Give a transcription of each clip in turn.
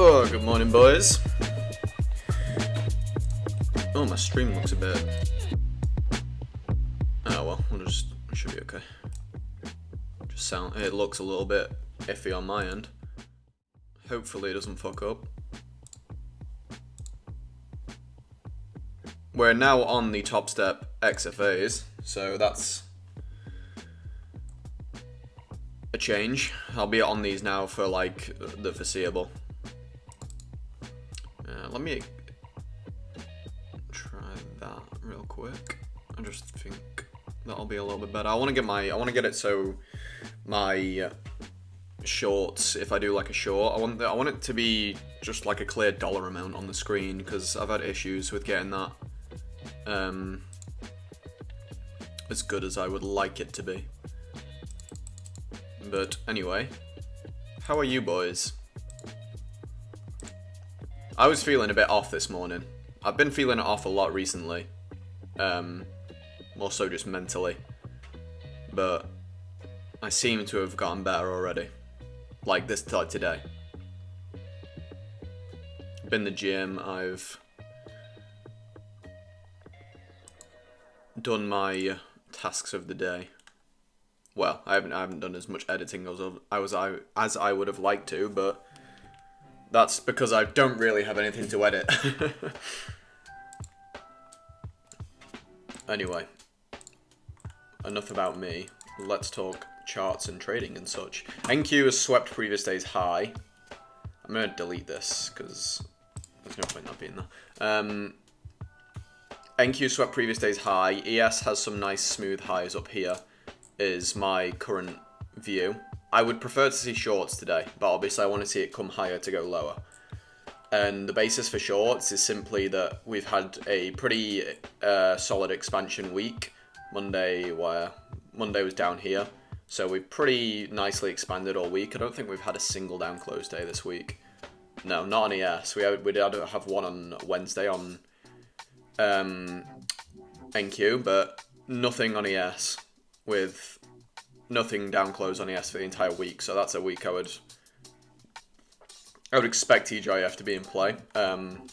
Oh, good morning, boys. Oh, my stream looks a bit... Oh, well, it should be okay. It looks a little bit iffy on my end. Hopefully it doesn't fuck up. We're now on the TopStep XFAs, so that's a change. I'll be on these now for like the foreseeable. Let me try that real quick. I just think that'll be a little bit better. I want to get it so my shorts, if I do like a short, I want it to be just like a clear dollar amount on the screen, because I've had issues with getting that as good as I would like it to be. But anyway, how are you boys? I was feeling a bit off this morning. I've been feeling it off a lot recently. More so just mentally. But I seem to have gotten better already. Like today. Been to the gym, I've done my tasks of the day. Well, I haven't done as much editing as I would have liked to, but that's because I don't really have anything to edit. Anyway, enough about me. Let's talk charts and trading and such. NQ has swept previous day's high. I'm going to delete this because there's no point not being there. NQ swept previous day's high. ES has some nice smooth highs up here, is my current view. I would prefer to see shorts today, but obviously I want to see it come higher to go lower. And the basis for shorts is simply that we've had a pretty solid expansion week. Monday was down here, so we've pretty nicely expanded all week. I don't think we've had a single down close day this week. No, not on ES. We did have one on Wednesday on NQ, but nothing on ES, with nothing down close on ES for the entire week. So that's a week I would expect TGIF to be in play. But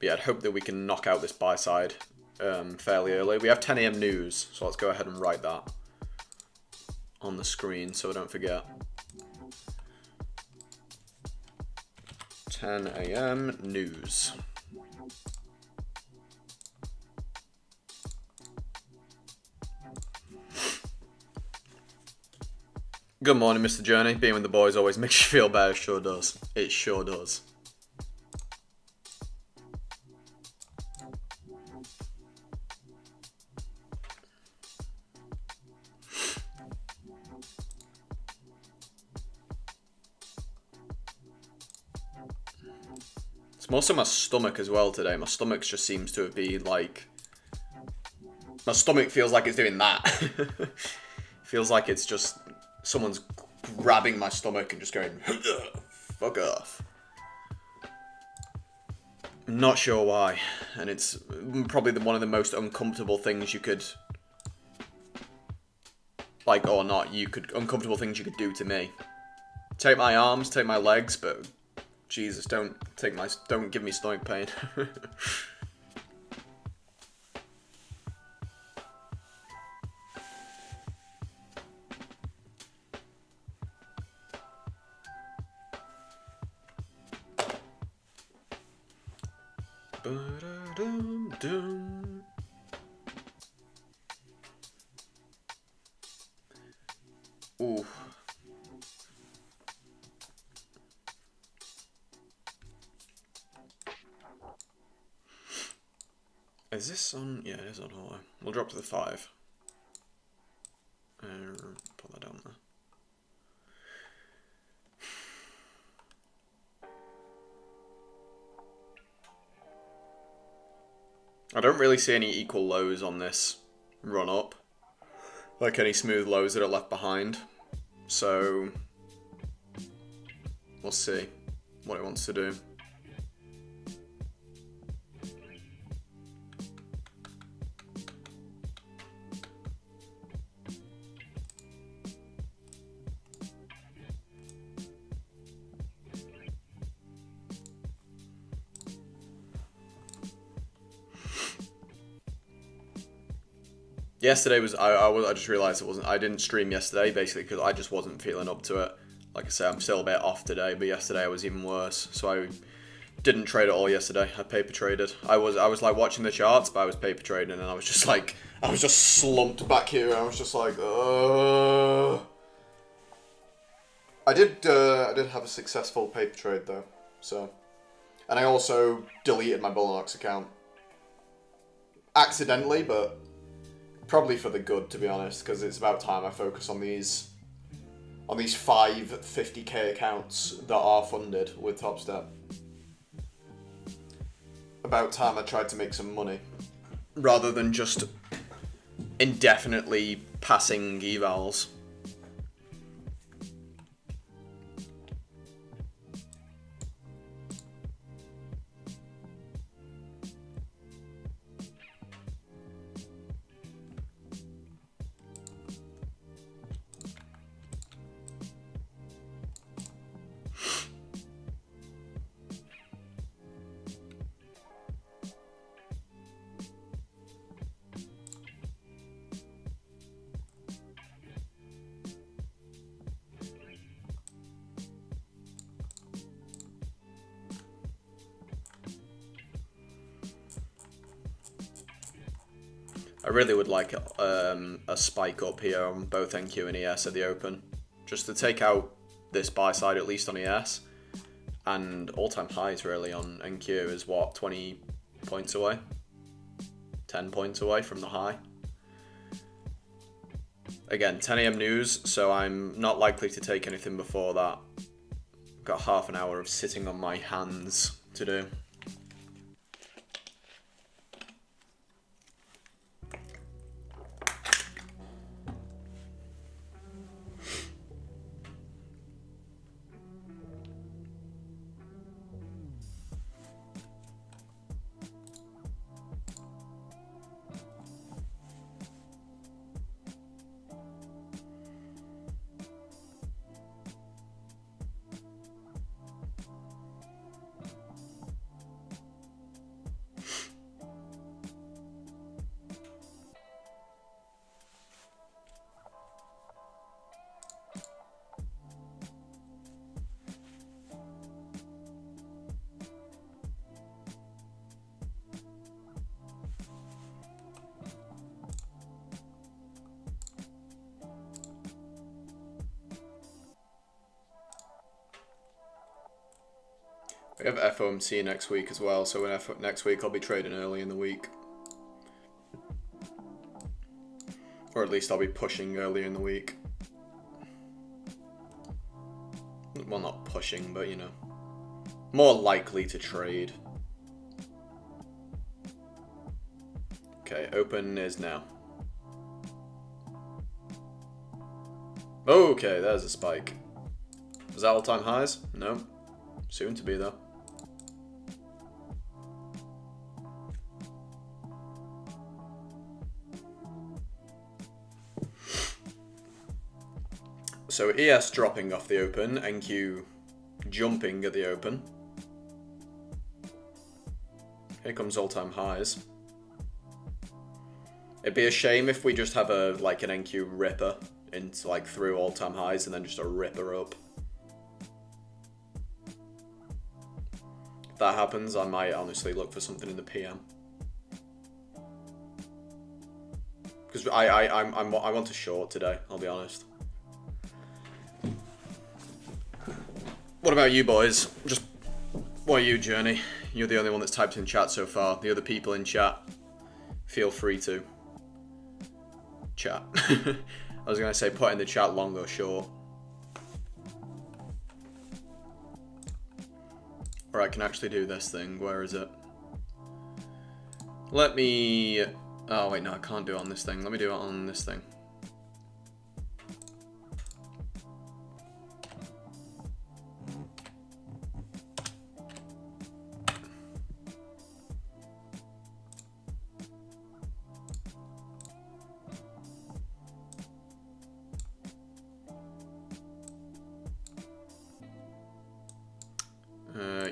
yeah, I'd hope that we can knock out this buy side fairly early. We have 10 AM news, so let's go ahead and write that on the screen so I don't forget. 10 AM news. Good morning, Mr. Journey. Being with the boys always makes you feel better. Sure does. It sure does. It's more so my stomach as well today. My stomach just seems to be like... My stomach feels like it's doing that. Feels like it's just... Someone's grabbing my stomach and just going, fuck off. I'm not sure why. And it's probably one of the most uncomfortable things you could... Like, or not, uncomfortable things you could do to me. Take my arms, take my legs, but... Jesus, don't give me stomach pain. Ooh. Is this on? Yeah, it is on hollow. We'll drop to the 5. Put that down there. I don't really see any equal lows on this run up. Like any smooth lows that are left behind. So we'll see what it wants to do. Yesterday was I just realised I didn't stream yesterday basically because I just wasn't feeling up to it. Like I said, I'm still a bit off today, but yesterday I was even worse. So I didn't trade at all yesterday. I paper traded. I was like watching the charts, but I was paper trading, and I was just slumped back here. And I was just like, I did have a successful paper trade though. So, and I also deleted my Bullinox account accidentally, but probably for the good, to be honest, because it's about time I focus on these 5 50k accounts that are funded with TopStep. About time I tried to make some money, rather than just indefinitely passing evals. I really would like a spike up here on both NQ and ES at the open, just to take out this buy side at least on ES, and all-time highs really on NQ is what, 20 points away, 10 points away from the high. Again, 10 AM news, so I'm not likely to take anything before that. Got half an hour of sitting on my hands to do. We have FOMC next week as well, so next week I'll be trading early in the week. Or at least I'll be pushing earlier in the week. Well, not pushing, but you know, more likely to trade. Okay, open is now. Okay, there's a spike. Is that all-time highs? No. Soon to be though. So ES dropping off the open, NQ jumping at the open. Here comes all-time highs. It'd be a shame if we just have an NQ ripper into through all-time highs and then just a ripper up. If that happens, I might honestly look for something in the PM. Because I want to short today, I'll be honest. What about you boys? What are you, Journey? You're the only one that's typed in chat so far. The other people in chat, feel free to chat. I was going to say put in the chat long or short. Or I can actually do this thing. Where is it? Let me... Oh wait, no, I can't do it on this thing. Let me do it on this thing.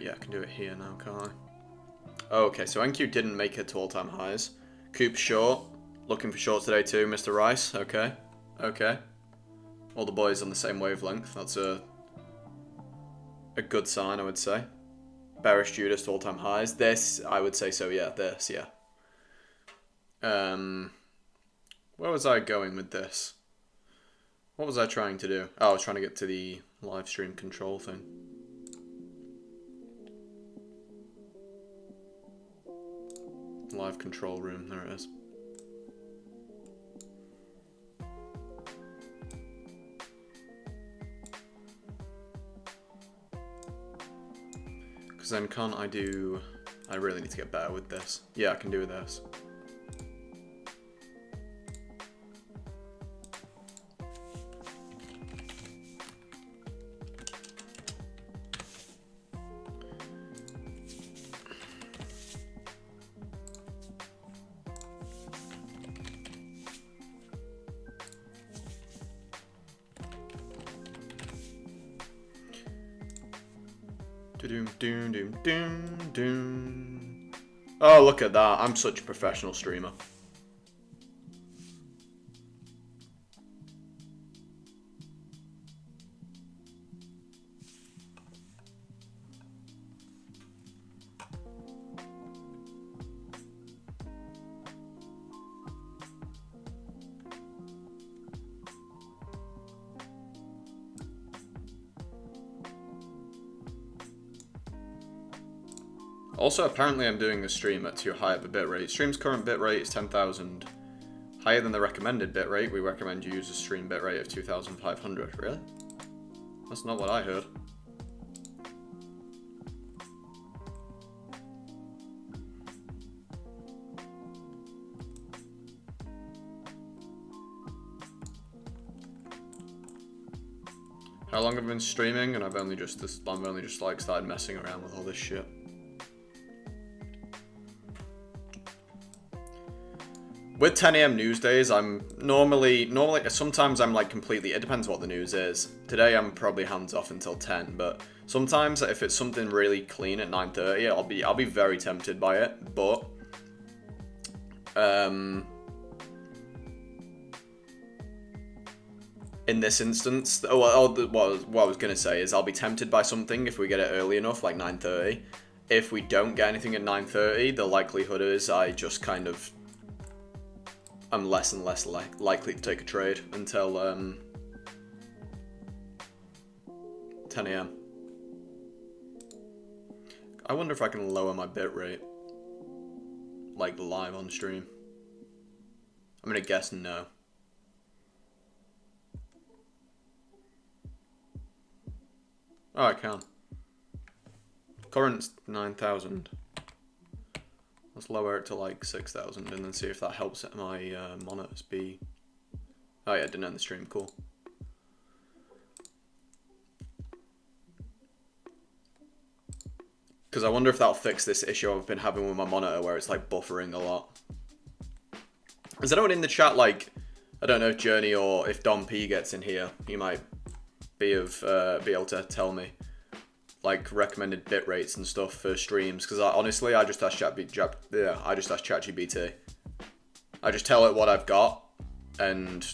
Yeah, I can do it here now, can't I? Oh, okay, so NQ didn't make it to all-time highs. Coop short. Looking for shorts today too, Mr. Rice. Okay. Okay. All the boys on the same wavelength. That's a good sign, I would say. Bearish Judas to all-time highs. This, I would say so, yeah. This, yeah. Where was I going with this? What was I trying to do? Oh, I was trying to get to the live stream control thing. Live control room, there it is. Because then can't I do... I really need to get better with this. Yeah, I can do this. Oh, look at that. I'm such a professional streamer. Also, apparently I'm doing this stream at too high of a bitrate. Stream's current bitrate is 10,000. Higher than the recommended bitrate. We recommend you use a stream bitrate of 2,500. Really? That's not what I heard. How long have I been streaming? And I've only just like started messing around with all this shit. With 10 AM news days, I'm normally, sometimes I'm like completely, it depends what the news is. Today I'm probably hands off until 10, but sometimes if it's something really clean at 9:30, I'll be very tempted by it, but, in this instance, what I was going to say is I'll be tempted by something if we get it early enough, like 9:30. If we don't get anything at 9:30, the likelihood is I just kind of, I'm less and less likely to take a trade until 10 AM. I wonder if I can lower my bitrate, like live on stream. I'm gonna guess no. Oh, I can. Current's 9,000. Let's lower it to like 6,000 and then see if that helps my monitors be... Oh yeah, didn't end the stream, cool. Because I wonder if that'll fix this issue I've been having with my monitor where it's like buffering a lot. Is anyone in the chat like, I don't know if Journey or if Dom P gets in here, he might be able to tell me like recommended bit rates and stuff for streams, because honestly I just asked ChatGPT. I just tell it what I've got and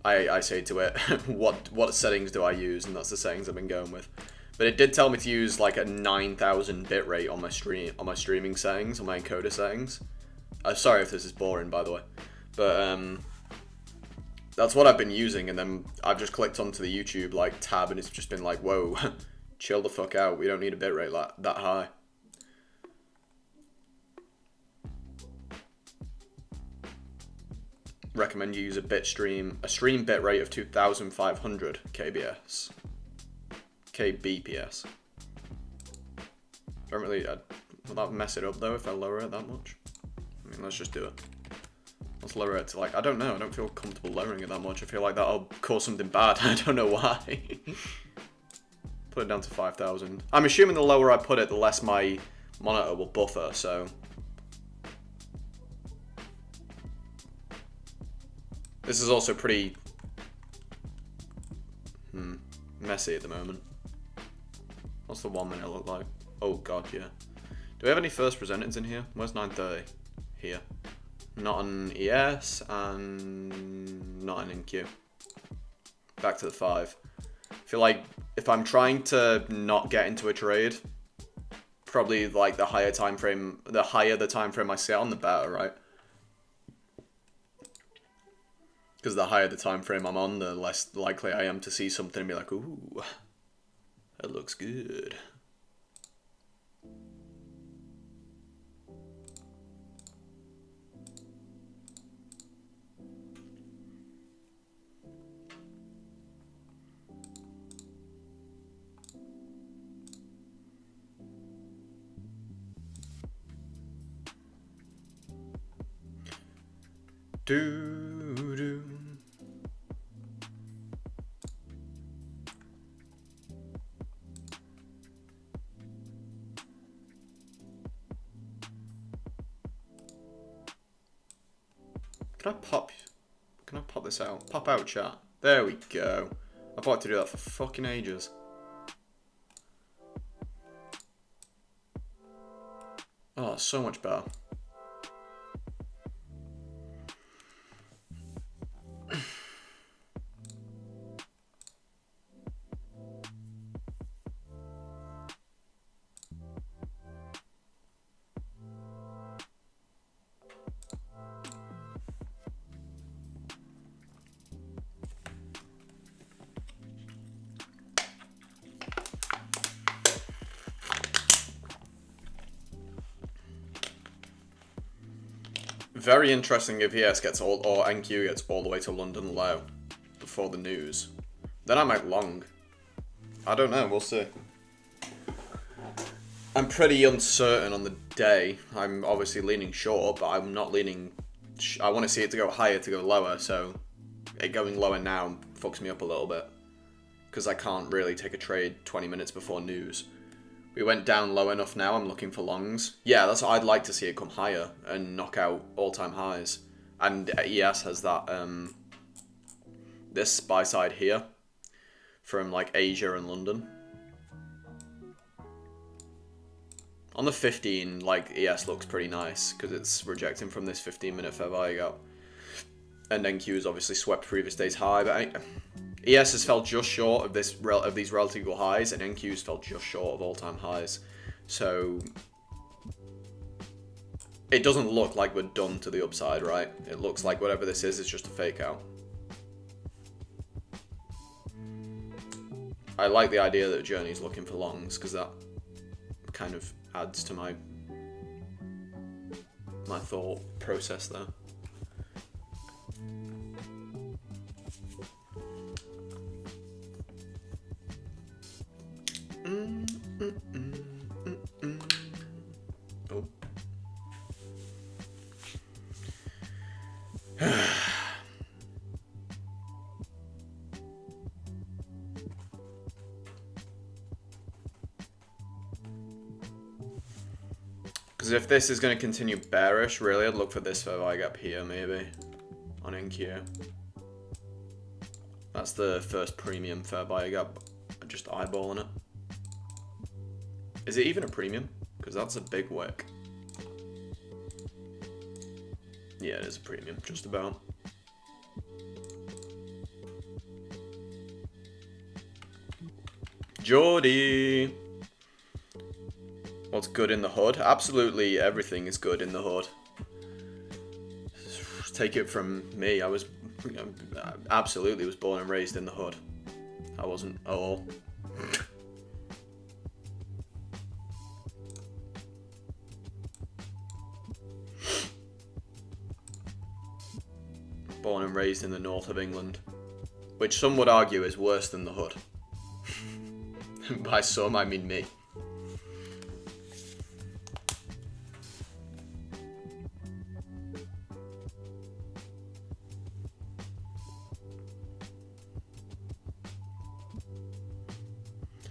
I say to it what settings do I use, and that's the settings I've been going with. But it did tell me to use like a 9,000 bit rate on my streaming settings, on my encoder settings. Sorry if this is boring, by the way, but that's what I've been using, and then I've just clicked onto the YouTube like tab and it's just been like, whoa. Chill the fuck out, we don't need a bitrate that high. Recommend you use a stream bitrate of 2,500 kbps. kbps. Don't really, will that mess it up though if I lower it that much? I mean, let's just do it. Let's lower it to like, I don't know, I don't feel comfortable lowering it that much. I feel like that'll cause something bad, I don't know why. Put it down to 5,000. I'm assuming the lower I put it, the less my monitor will buffer, so... This is also pretty... messy at the moment. What's the 1 minute look like? Oh god, yeah. Do we have any first presenters in here? Where's 9:30? Here. not on ES, and not on NQ. Back to the 5. I feel like if I'm trying to not get into a trade, probably like the higher the time frame I set on, the better, right? Because the higher the time frame I'm on, the less likely I am to see something and be like, ooh, that looks good. Do. Can I pop this out? Pop out, chat. There we go. I've wanted to do that for fucking ages. Oh, so much better. Very interesting if ES gets or NQ gets all the way to London low before the news. Then I might long. I don't know, we'll see. I'm pretty uncertain on the day. I'm obviously leaning short, but I'm not leaning... I want to see it to go higher to go lower, so it going lower now fucks me up a little bit. Because I can't really take a trade 20 minutes before news. We went down low enough now, I'm looking for longs. Yeah, that's what I'd like to see, it come higher and knock out all-time highs. And ES has that, this buy side here from like Asia and London. On the 15, like, ES looks pretty nice because it's rejecting from this 15-minute fair value gap. And NQ has obviously swept previous day's high, but ES has fell just short of these relative equal highs, and NQ's fell just short of all-time highs. So it doesn't look like we're done to the upside, right? It looks like whatever this is just a fake out. I like the idea that Journey's looking for longs because that kind of adds to my thought process there. Oh. Because if this is going to continue bearish, really, I'd look for this fair value gap here, maybe, on NQ. That's the first premium fair value gap. Just eyeballing it. Is it even a premium? Because that's a big wick. Yeah, it is a premium, just about. Geordie! What's good in the hood? Absolutely everything is good in the hood. Take it from me, I absolutely was born and raised in the hood. I wasn't at all. Born and raised in the north of England, which some would argue is worse than the hood. By some, I mean me.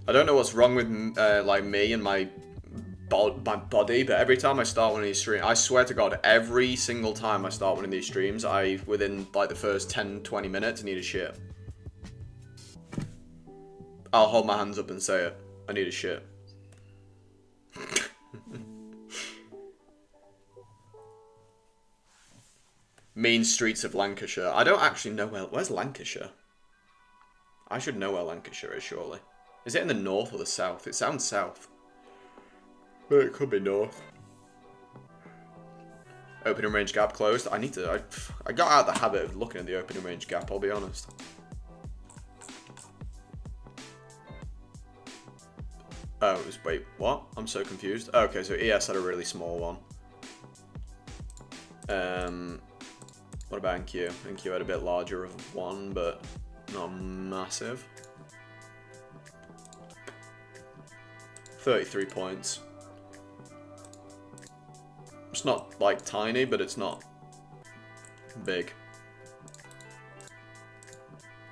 I don't know what's wrong with like me and my body, but every time I start one of these streams, I swear to God, every single time I start one of these streams, within like the first 10-20 minutes, need a shit. I'll hold my hands up and say it. I need a shit. Mean streets of Lancashire. I don't actually know where's Lancashire? I should know where Lancashire is, surely. Is it in the north or the south? It sounds south. But it could be north. Opening range gap closed. I got out of the habit of looking at the opening range gap, I'll be honest. Oh, it was, wait, what? I'm so confused. Okay, so ES had a really small one. What about NQ? NQ had a bit larger of one, but not massive. 33 points. It's not, like, tiny, but it's not big.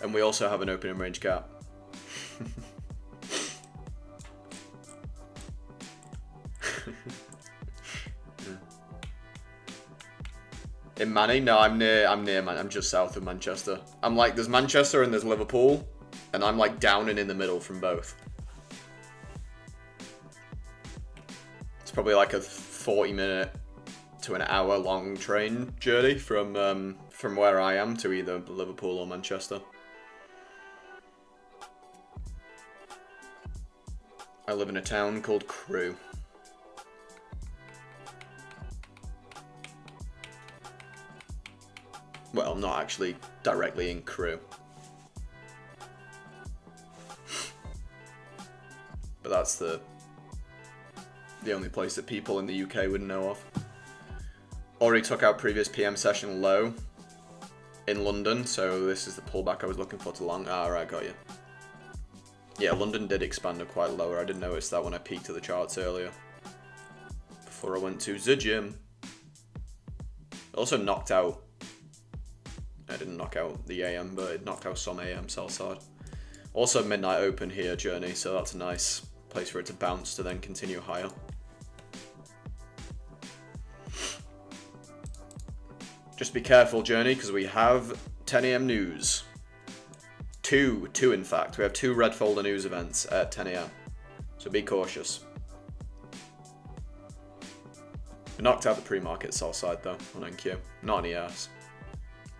And we also have an opening range gap. In Manny? No, I'm near, man. I'm just south of Manchester. I'm like, there's Manchester and there's Liverpool, and I'm like down and in the middle from both. It's probably like a 40-minute to an hour-long train journey from where I am to either Liverpool or Manchester. I live in a town called Crewe. Well, not actually directly in Crewe. But that's the only place that people in the UK would know of. Already took out previous PM session low in London, so this is the pullback I was looking for to long. Ah, right, got you. Yeah, London did expand quite lower. I did notice that when I peeked at the charts earlier. Before I went to the gym. Also knocked out. I didn't knock out the AM, but it knocked out some AM sell side. Also midnight open here, Journey, so that's a nice place for it to bounce to then continue higher. Just be careful, Journey, because we have 10 AM news. Two in fact. We have 2 red folder news events at 10 AM. So be cautious. We knocked out the pre-market sell side though on NQ. Not on ES.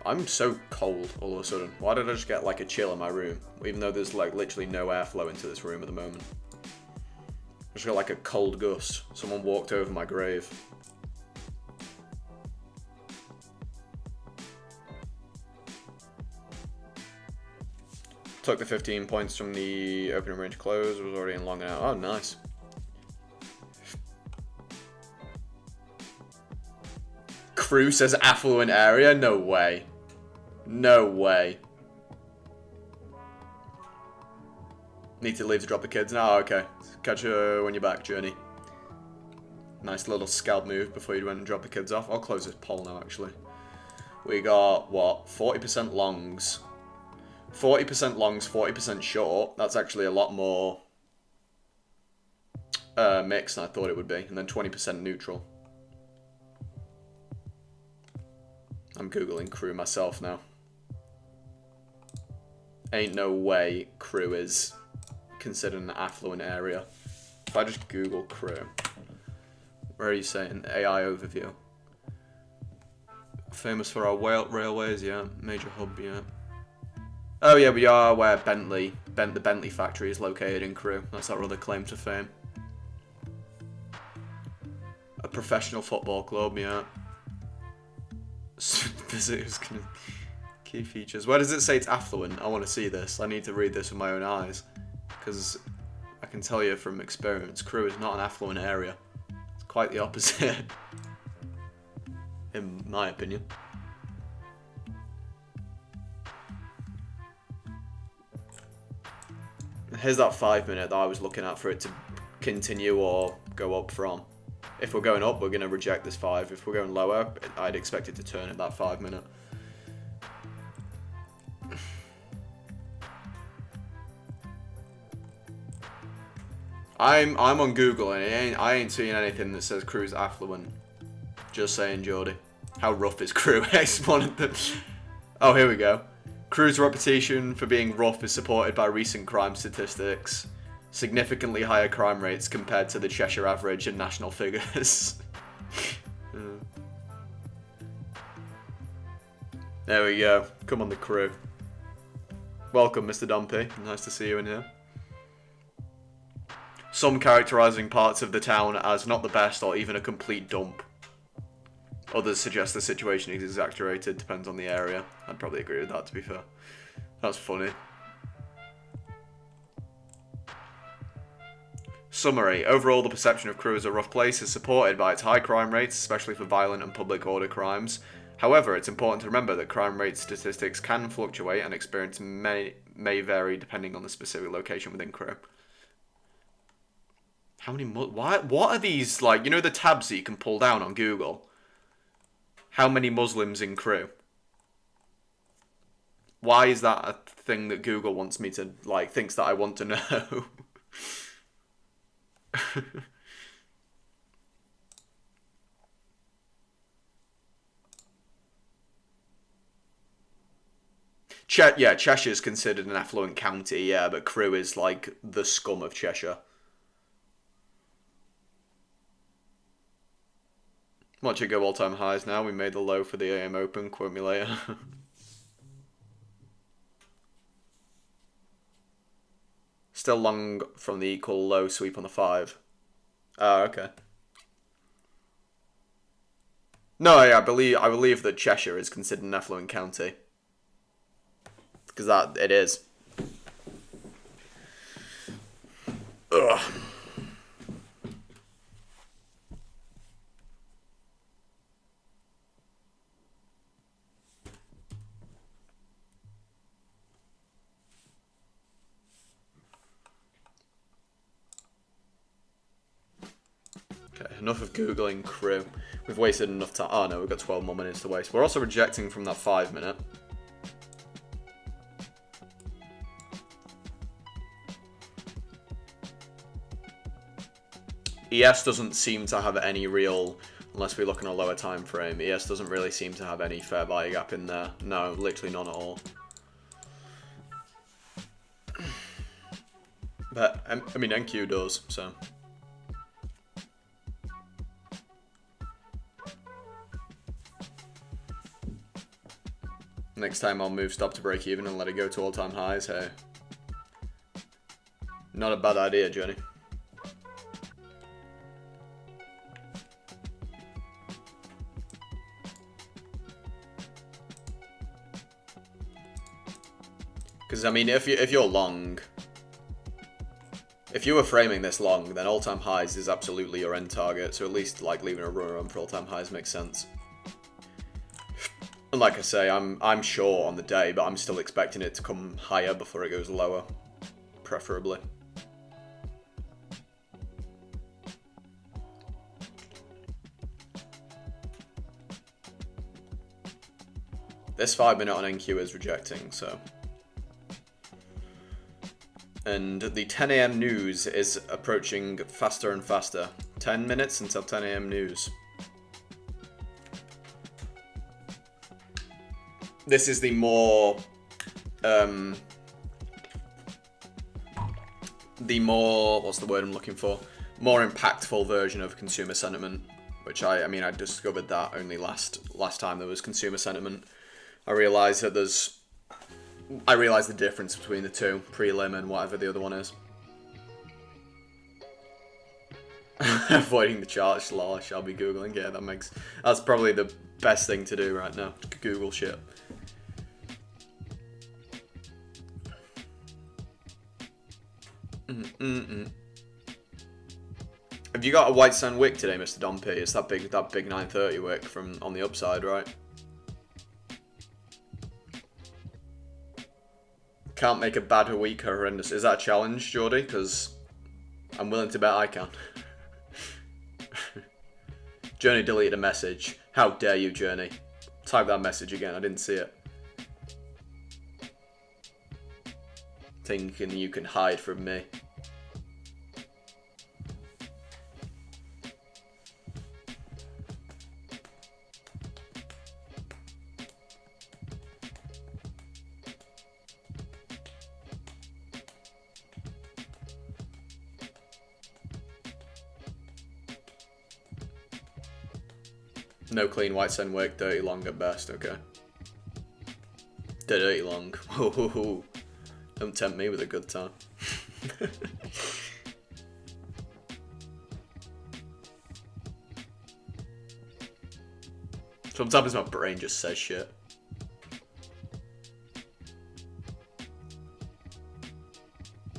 I'm so cold all of a sudden. Why did I just get like a chill in my room? Even though there's like literally no airflow into this room at the moment. I just got like a cold gust. Someone walked over my grave. Took the 15 points from the opening range close. Was already in long and out. Oh, nice. Crew says affluent area? No way. No way. Need to leave to drop the kids now? Oh, okay. Catch you when you're back, Journey. Nice little scalp move before you went and drop the kids off. I'll close this poll now, actually. We got, what, 40% longs. 40% longs, 40% short. That's actually a lot more mixed than I thought it would be. And then 20% neutral. I'm Googling Crewe myself now. Ain't no way Crewe is considered an affluent area. If I just Google Crewe. Where are you saying? AI overview. Famous for our railways, yeah. Major hub, yeah. Oh yeah, we are where the Bentley factory is located in Crewe. That's our other claim to fame. A professional football club, yeah. Visitors can... Key features. Where does it say it's affluent? I want to see this. I need to read this with my own eyes. Because I can tell you from experience, Crewe is not an affluent area. It's quite the opposite. In my opinion. Here's that 5 minute that I was looking at for it to continue or go up from. If we're going up, we're going to reject this 5. If we're going lower, I'd expect it to turn at that 5 minute. I'm on Google and I ain't seeing anything that says Crewe's affluent. Just saying, Geordie. How rough is Crewe? Oh, here we go. Crewe's reputation for being rough is supported by recent crime statistics. Significantly higher crime rates compared to the Cheshire average and national figures. There we go. Come on, the crew. Welcome, Mr. Dumpy. Nice to see you in here. Some characterizing parts of the town as not the best or even a complete dump. Others suggest the situation is exaggerated, depends on the area. I'd probably agree with that, to be fair. That's funny. Summary. Overall, the perception of Crewe as a rough place is supported by its high crime rates, especially for violent and public order crimes. However, it's important to remember that crime rate statistics can fluctuate and experience may vary depending on the specific location within Crewe. How many... What are these, like, you know the tabs that you can pull down on Google? How many Muslims in Crewe? Why is that a thing that Google wants me to, like, thinks that I want to know? Yeah, Cheshire's considered an affluent county, yeah, but Crewe is like the scum of Cheshire. Watch it go all-time highs now. We made the low for the AM Open. Quote me later. Still long from the equal low sweep on the 5. Oh, okay. No, yeah, I believe that Cheshire is considered an affluent county. Because that it is. Ugh. Okay, enough of Googling Crewe. We've wasted enough time. Oh no, we've got 12 more minutes to waste. We're also rejecting from that 5 minute. ES doesn't seem to have any real, unless we look in a lower time frame, ES doesn't really seem to have any fair value gap in there. No, literally none at all. But, I mean, NQ does, so. Next time I'll move stop to break even and let it go to all-time highs, hey. Not a bad idea, Johnny. Because, I mean, if you're long, if you were framing this long, then all-time highs is absolutely your end target, so at least, like, leaving a room for all-time highs makes sense. And like I say, I'm short on the day, but I'm still expecting it to come higher before it goes lower, preferably. This 5 minute on NQ is rejecting, so. And the 10 AM news is approaching faster and faster. 10 minutes until 10 AM news. This is the more, what's the word I'm looking for? More impactful version of consumer sentiment, which I mean, I discovered that only last time there was consumer sentiment. I realised that I realised the difference between the two, prelim and whatever the other one is. Avoiding the charts, lol, I shall be Googling. Yeah, that's probably the best thing to do right now. Google shit. Have you got a white sand wick today, Mr. Dompey? It's that big 930 wick from on the upside, right? Can't make a bad week horrendous. Is that a challenge, Geordie? Because I'm willing to bet I can. Journey deleted a message. How dare you, Journey? Type that message again. I didn't see it. Thinking you can hide from me. No clean white sand wick, dirty long at best, okay. dirty long. Don't tempt me with a good time. Sometimes my brain just says shit.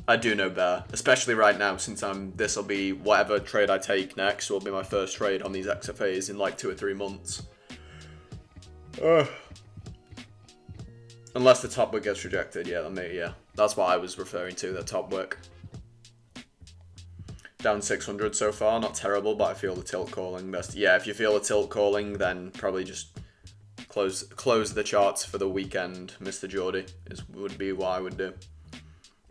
I do know better, especially right now, since this'll be whatever trade I take next will be my first trade on these XFAs in like 2 or 3 months. Unless the top wick gets rejected, yeah, that's what I was referring to, the top wick. Down 600 so far, not terrible, but I feel the tilt calling best. Yeah, if you feel the tilt calling, then probably just close the charts for the weekend, Mr. Geordie, would be what I would do.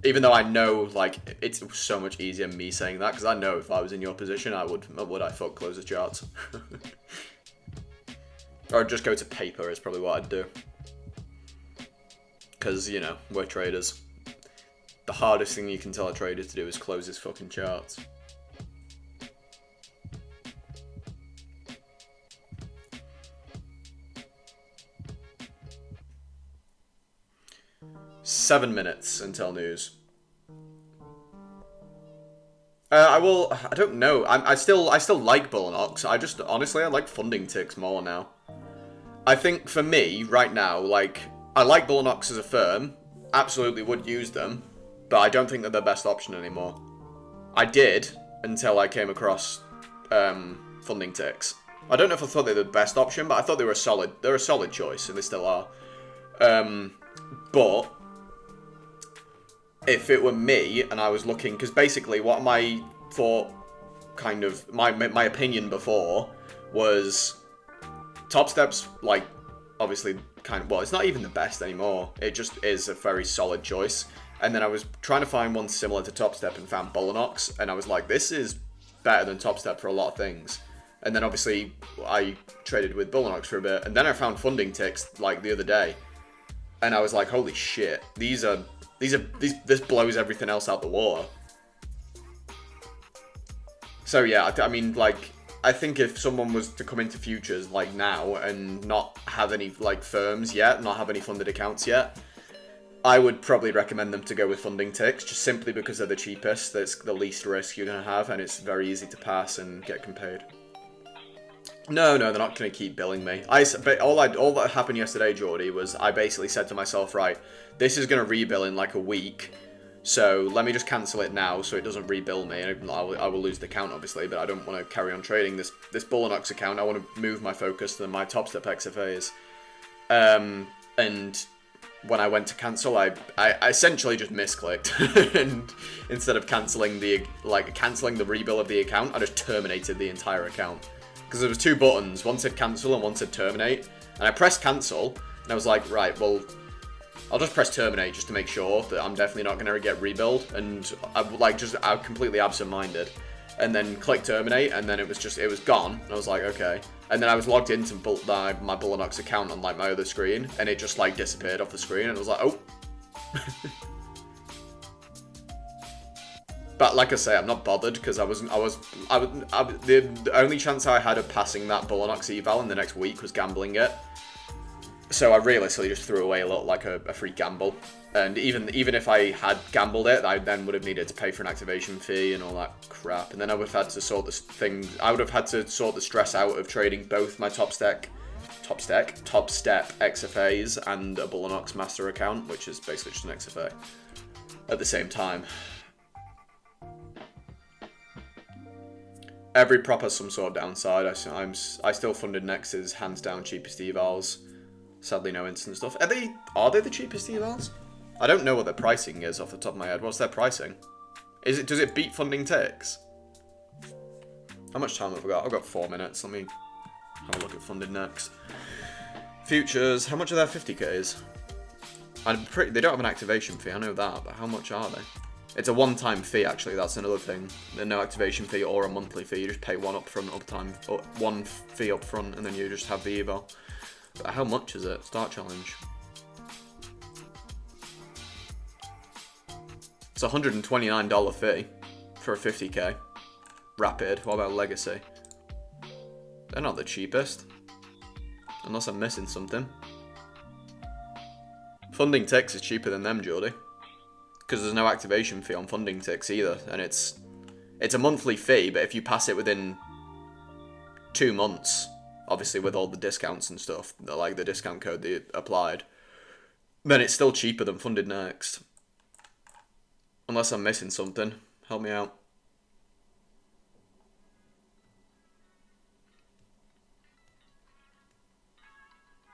Even though I know, like, it's so much easier me saying that, because I know if I was in your position, I would fuck close the charts. Or just go to paper is probably what I'd do. Because, you know, we're traders. The hardest thing you can tell a trader to do is close his fucking charts. "7 minutes until news." I don't know. I still like Bullinox. Honestly, I like funding ticks more now. I think for me right now, like, I like Bullinox as a firm. Absolutely would use them, but I don't think they're the best option anymore. I did until I came across funding ticks. I don't know if I thought they were the best option, but I thought they were a solid choice, and they still are. But if it were me and I was looking, because basically what my thought, kind of, my opinion before was TopStep's, like, obviously kind of, well, it's not even the best anymore. It just is a very solid choice. And then I was trying to find one similar to TopStep and found Bullinox, and I was like, this is better than TopStep for a lot of things. And then obviously I traded with Bullinox for a bit, and then I found funding ticks like the other day, and I was like, holy shit, this blows everything else out the water. So yeah, I mean, like, I think if someone was to come into futures like now and not have any like firms yet, not have any funded accounts yet, I would probably recommend them to go with funding ticks, just simply because they're the cheapest. That's the least risk you're gonna have, and it's very easy to pass and get compared. No, they're not going to keep billing me. But all that happened yesterday, Geordie, was I basically said to myself, right, this is going to rebill in like a week, so let me just cancel it now so it doesn't rebill me. I will lose the account, obviously, but I don't want to carry on trading this Bullinox account. I want to move my focus to my TopStep XFAs. And when I went to cancel, I essentially just misclicked, and instead of canceling the rebill of the account, I just terminated the entire account. Because there was 2 buttons, one said cancel and one said terminate, and I pressed cancel, and I was like, right, well, I'll just press terminate just to make sure that I'm definitely not going to get rebuild, and I'm completely absent-minded, and then click terminate, and then it was gone, and I was like, okay, and then I was logged into my Bullinox account on like my other screen, and it just like disappeared off the screen, and I was like, oh. But like I say, I'm not bothered, because the only chance I had of passing that Bullinox eval in the next week was gambling it. So I realistically just threw away a free gamble. And even if I had gambled it, I then would have needed to pay for an activation fee and all that crap. And then I would have had to sort the stress out of trading both my TopStep XFAs and a Bullinox master account, which is basically just an XFA, at the same time. Every prop has some sort of downside. I still funded Nex's hands down cheapest evals. Sadly, no instant stuff. Are they the cheapest evals? I don't know what their pricing is off the top of my head. What's their pricing? Does it beat funding ticks? How much time have I got? I've got 4 minutes. Let me have a look at funded Nex. Futures. How much are their 50Ks? They don't have an activation fee. I know that, but how much are they? It's a one-time fee, actually. That's another thing. There's no activation fee or a monthly fee. You just pay one one fee up front, and then you just have the eval. But how much is it? Start challenge. It's a $129 fee for a 50k. Rapid. What about legacy? They're not the cheapest, unless I'm missing something. Funding ticks is cheaper than them, Geordie. Because there's no activation fee on funding ticks either. And it's a monthly fee, but if you pass it within 2 months, obviously with all the discounts and stuff, like the discount code they applied, then it's still cheaper than Funded Next. Unless I'm missing something. Help me out.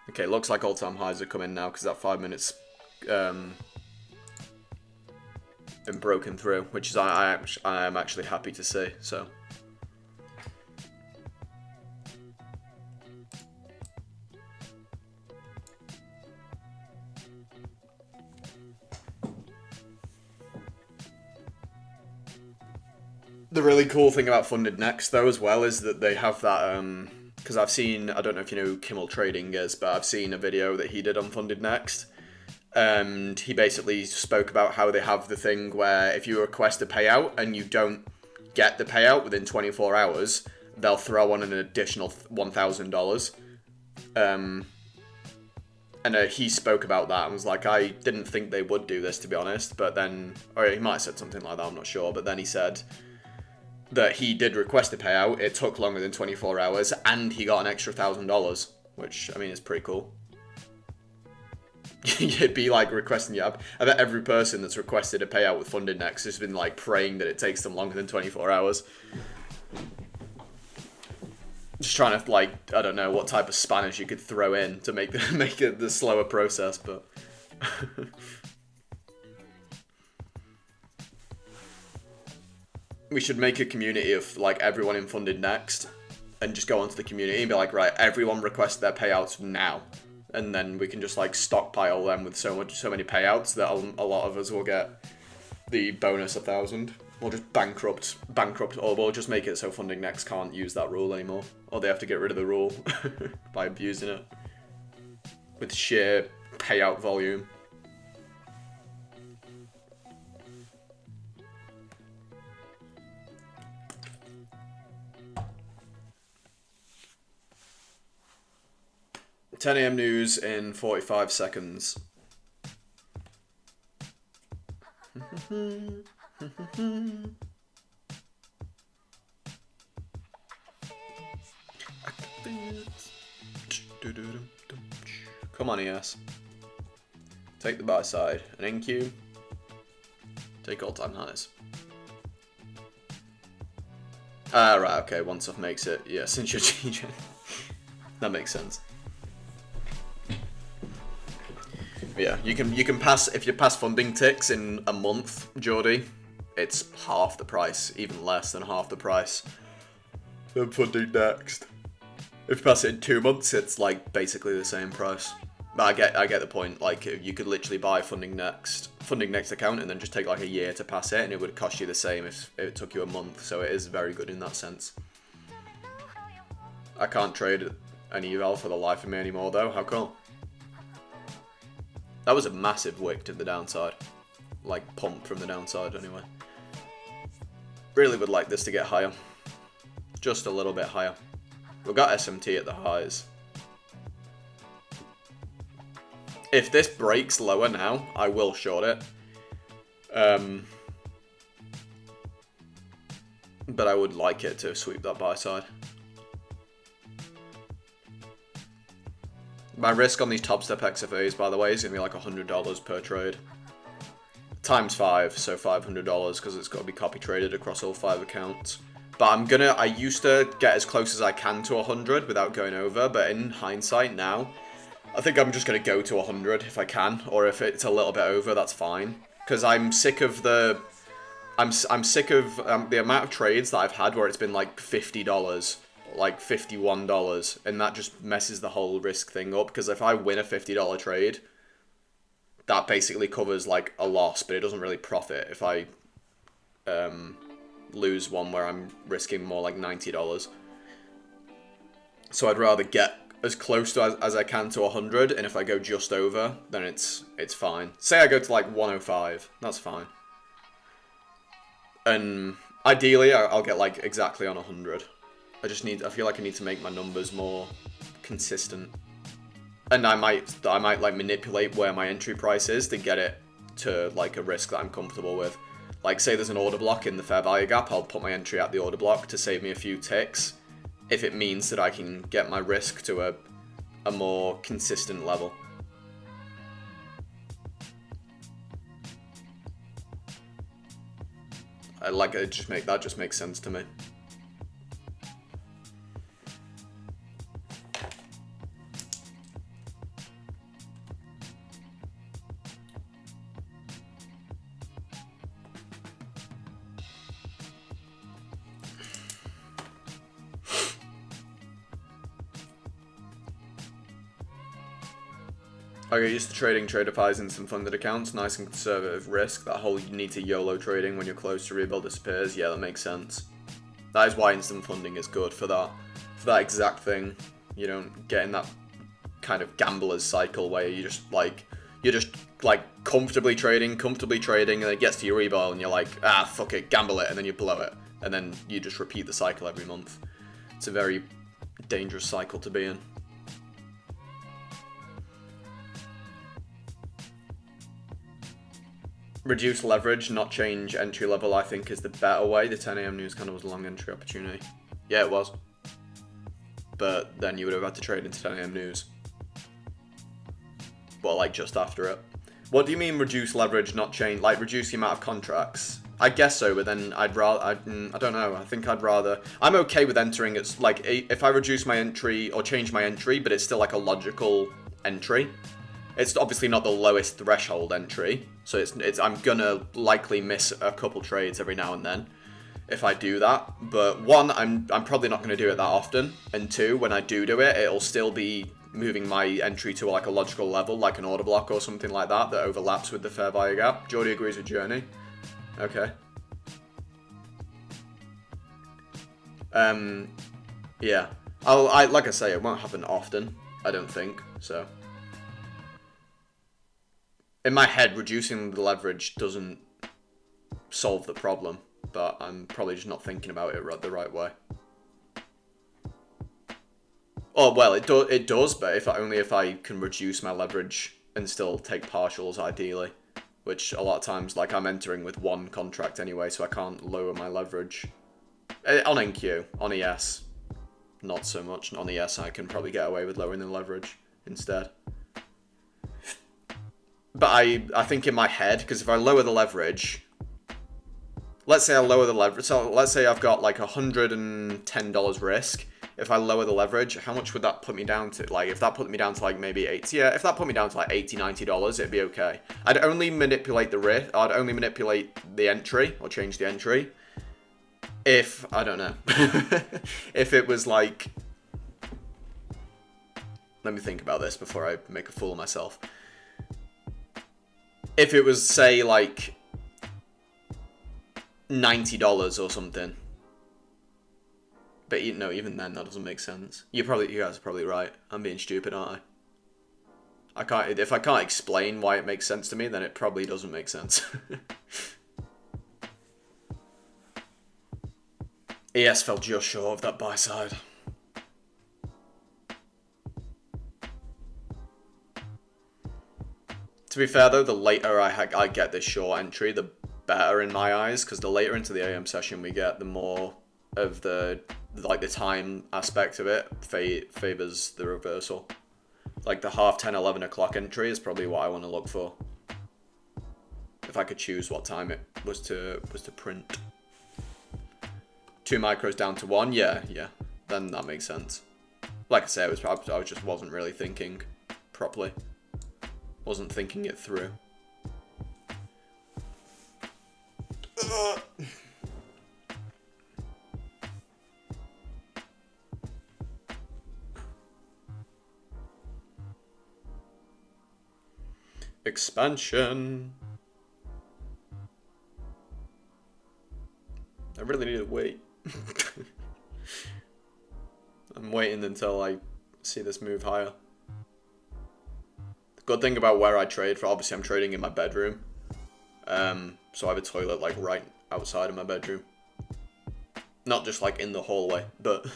Okay, looks like all-time highs are coming now because that 5 minutes been broken through, which is I am actually happy to see. So the really cool thing about Funded Next though as well is that they have that because I've seen, I don't know if you know who Kimmel Trading is, but I've seen a video that he did on Funded Next. And he basically spoke about how they have the thing where if you request a payout and you don't get the payout within 24 hours, they'll throw on an additional $1,000. And he spoke about that and was like, I didn't think they would do this, to be honest. But then, or he might have said something like that, I'm not sure. But then he said that he did request a payout. It took longer than 24 hours and he got an extra $1,000, which, I mean, is pretty cool. You'd be like requesting I bet every person that's requested a payout with Funded Next has been like praying that it takes them longer than 24 hours. Just trying to like, I don't know what type of Spanish you could throw in to make it the slower process, but we should make a community of like everyone in Funded Next and just go onto the community and be like, right, everyone request their payouts now. And then we can just like stockpile them with so many payouts that a lot of us will get the bonus 1,000. We'll just bankrupt, or we'll just make it so Funding Next can't use that rule anymore, or they have to get rid of the rule by abusing it with sheer payout volume. – 10 AM news in 45 seconds. Come on, ES. Take the buy side. An NQ. Take all-time highs. Ah, right, okay. One stuff makes it. Yeah, since you're TJ. That makes sense. Yeah, you can pass, if you pass funding ticks in a month, Geordie, it's half the price, even less than half the price than Funding Next. If you pass it in 2 months, it's like basically the same price. But I get the point. Like, you could literally buy Funding Next account and then just take like a year to pass it, and it would cost you the same if it took you a month. So it is very good in that sense. I can't trade an eval for the life of me anymore, though. How come? That was a massive wick to the downside. Like, pump from the downside, anyway. Really would like this to get higher. Just a little bit higher. We've got SMT at the highs. If this breaks lower now, I will short it. But I would like it to sweep that buy side. My risk on these TopStep XFAs, by the way, is going to be like $100 per trade. Times 5, so $500, because it's got to be copy traded across all 5 accounts. But I used to get as close as I can to 100 without going over, but in hindsight now, I think I'm just going to go to 100 if I can, or if it's a little bit over, that's fine. Because I'm sick of the... I'm sick of the amount of trades that I've had where it's been like $50. Like $51, and that just messes the whole risk thing up, because if I win a $50 trade, that basically covers like a loss, but it doesn't really profit if I lose one where I'm risking more like $90. So I'd rather get as close to as I can to 100, and if I go just over, then it's fine. Say I go to like 105, that's fine. And ideally I'll get like exactly on 100. I feel like I need to make my numbers more consistent. And I might like manipulate where my entry price is to get it to like a risk that I'm comfortable with. Like say there's an order block in the fair value gap, I'll put my entry at the order block to save me a few ticks if it means that I can get my risk to a more consistent level. That just makes sense to me. I get used to trading Tradeify's instant funded accounts, nice and conservative risk. That whole you need to YOLO trading when you're close to rebuild disappears. Yeah, that makes sense. That is why instant funding is good for that exact thing. You don't get in that kind of gambler's cycle where you're just like comfortably trading, and then it gets to your rebuild and you're like, ah, fuck it, gamble it, and then you blow it, and then you just repeat the cycle every month. It's a very dangerous cycle to be in. Reduce leverage, not change entry level, I think is the better way. The 10 AM news kind of was a long entry opportunity. Yeah, it was. But then you would have had to trade into 10 AM news. Well, like just after it. What do you mean reduce leverage, not change? Like reduce the amount of contracts? I guess so, but then I'd rather, I don't know. I think I'd rather, I'm okay with entering. It's like if I reduce my entry or change my entry, but it's still like a logical entry. It's obviously not the lowest threshold entry, so it's I'm gonna likely miss a couple trades every now and then if I do that. But one, I'm probably not gonna do it that often, and two, when I do it, it'll still be moving my entry to like a logical level, like an order block or something like that overlaps with the fair value gap. Jordy agrees with Journey. Okay. Yeah. Like I say, it won't happen often, I don't think, so. In my head, reducing the leverage doesn't solve the problem, but I'm probably just not thinking about it the right way. Oh, well, it does, but only if I can reduce my leverage and still take partials, ideally. Which, a lot of times, like, I'm entering with one contract anyway, so I can't lower my leverage. On NQ, on ES, not so much. On ES, I can probably get away with lowering the leverage instead. But I think in my head, because if I lower the leverage, let's say I lower the leverage, so let's say I've got like $110 risk. If I lower the leverage, how much would that put me down to? Like, if that put me down to like maybe 80, yeah, if that put me down to like $80, $90, it'd be okay. I'd only manipulate the risk, I'd only manipulate the entry, or change the entry, if, I don't know, if it was like, let me think about this before I make a fool of myself. If it was, say, like $90 or something. But no, even then, that doesn't make sense. You guys are probably right. I'm being stupid, aren't I? If I can't explain why it makes sense to me, then it probably doesn't make sense. ES fell just short of that buy side. To be fair though, the later I get this short entry, the better in my eyes, because the later into the AM session we get, the more of the time aspect of it favors the reversal. Like the 10:30, 11 o'clock entry is probably what I want to look for. If I could choose what time it was to print. 2 micros down to 1, yeah, then that makes sense. Like I say, I just wasn't really thinking properly. Wasn't thinking it through. Expansion. I really need to wait. I'm waiting until I see this move higher. Good thing about where I trade for, obviously I'm trading in my bedroom. So I have a toilet like right outside of my bedroom. Not just like in the hallway, but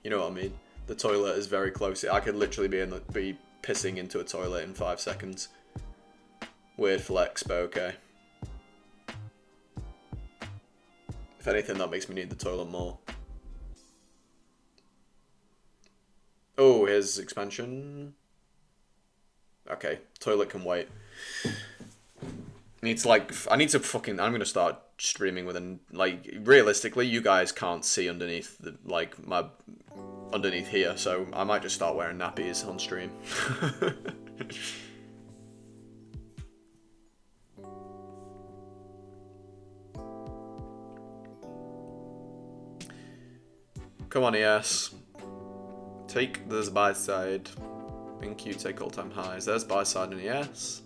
you know what I mean. The toilet is very close. I could literally be pissing into a toilet in 5 seconds. Weird flex, but okay. If anything, that makes me need the toilet more. Oh, here's expansion. Okay, toilet can wait. I'm gonna start streaming with realistically, you guys can't see underneath underneath here, so I might just start wearing nappies on stream. Come on, ES. Take this buy side. Thank you, take all-time highs. There's buy side and ES.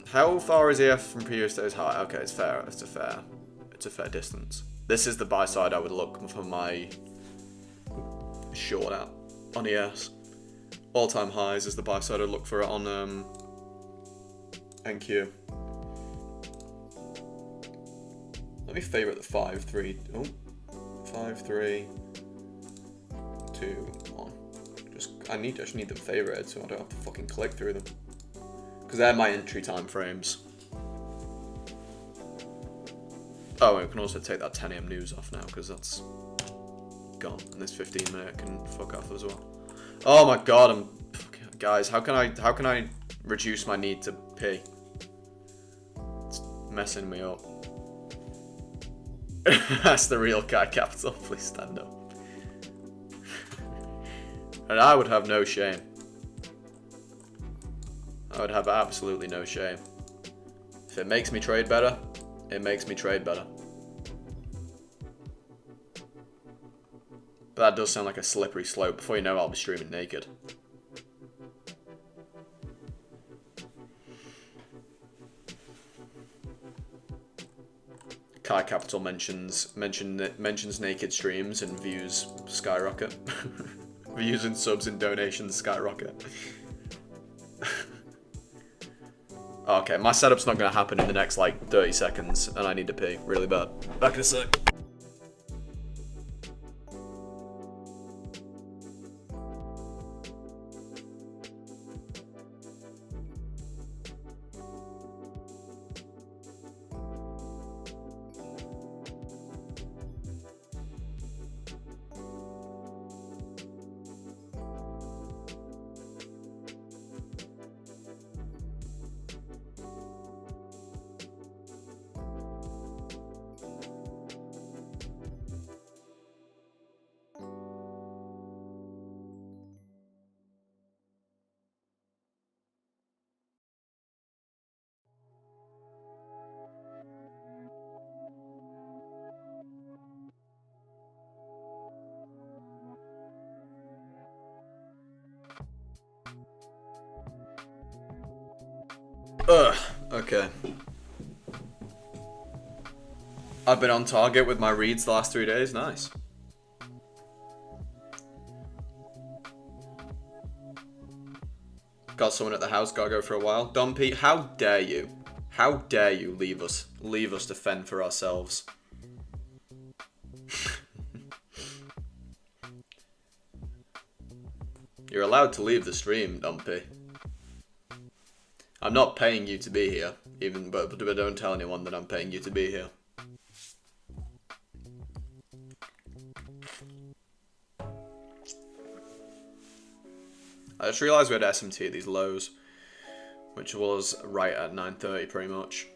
How far is EF from previous day's high? Okay, it's fair. It's a fair distance. This is the buy side I would look for my short at on ES. All-time highs is the buy side I'd look for it on NQ. Let me favorite the 5-3. Oh, 5-3, 2, 1. I just need them favorited so I don't have to fucking click through them. Because they're my entry time frames. Oh, and we can also take that 10 AM news off now because that's gone. And this 15-minute can fuck off as well. Oh my god, guys, how can I reduce my need to pee? It's messing me up. That's the real KAICAP, please stand up. And I would have no shame. I would have absolutely no shame. If it makes me trade better, it makes me trade better. But that does sound like a slippery slope. Before you know it, I'll be streaming naked. KAICAP mentions naked streams and views skyrocket. Views and subs and donations skyrocket. Okay, my setup's not going to happen in the next like 30 seconds and I need to pee really bad. Back in a sec. Okay. I've been on target with my reads the last 3 days. Nice. Got someone at the house. Gotta go for a while. Don Pete, how dare you? How dare you leave us to fend for ourselves? You're allowed to leave the stream, Dumpy. I'm not paying you to be here, but don't tell anyone that I'm paying you to be here. I just realised we had SMT at these lows, which was right at 930 pretty much.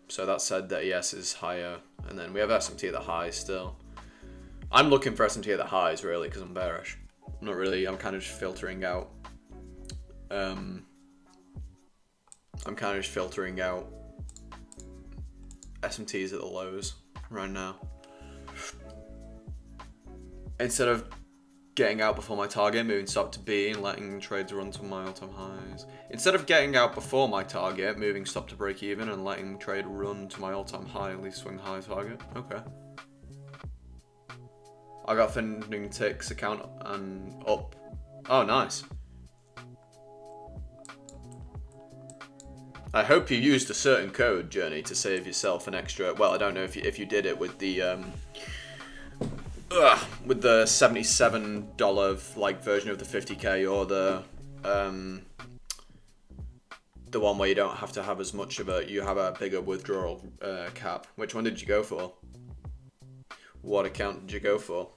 So that said that ES is higher, and then we have SMT at the highs still. I'm looking for SMT at the highs really because I'm bearish. Not really, I'm kind of just filtering out. I'm kind of just filtering out SMTs at the lows right now. Instead of getting out before my target, moving stop to B and letting trades run to my all-time highs. Instead of getting out before my target, moving stop to break even and letting trade run to my all-time high, at least swing high target. Okay. I got Fending Ticks account and up. Oh, nice. I hope you used a certain code, Journey, to save yourself an extra. Well, I don't know if you did it with the with the $77 like version of the 50k, or the one where you don't have to have as much of you have a bigger withdrawal cap. Which one did you go for? What account did you go for?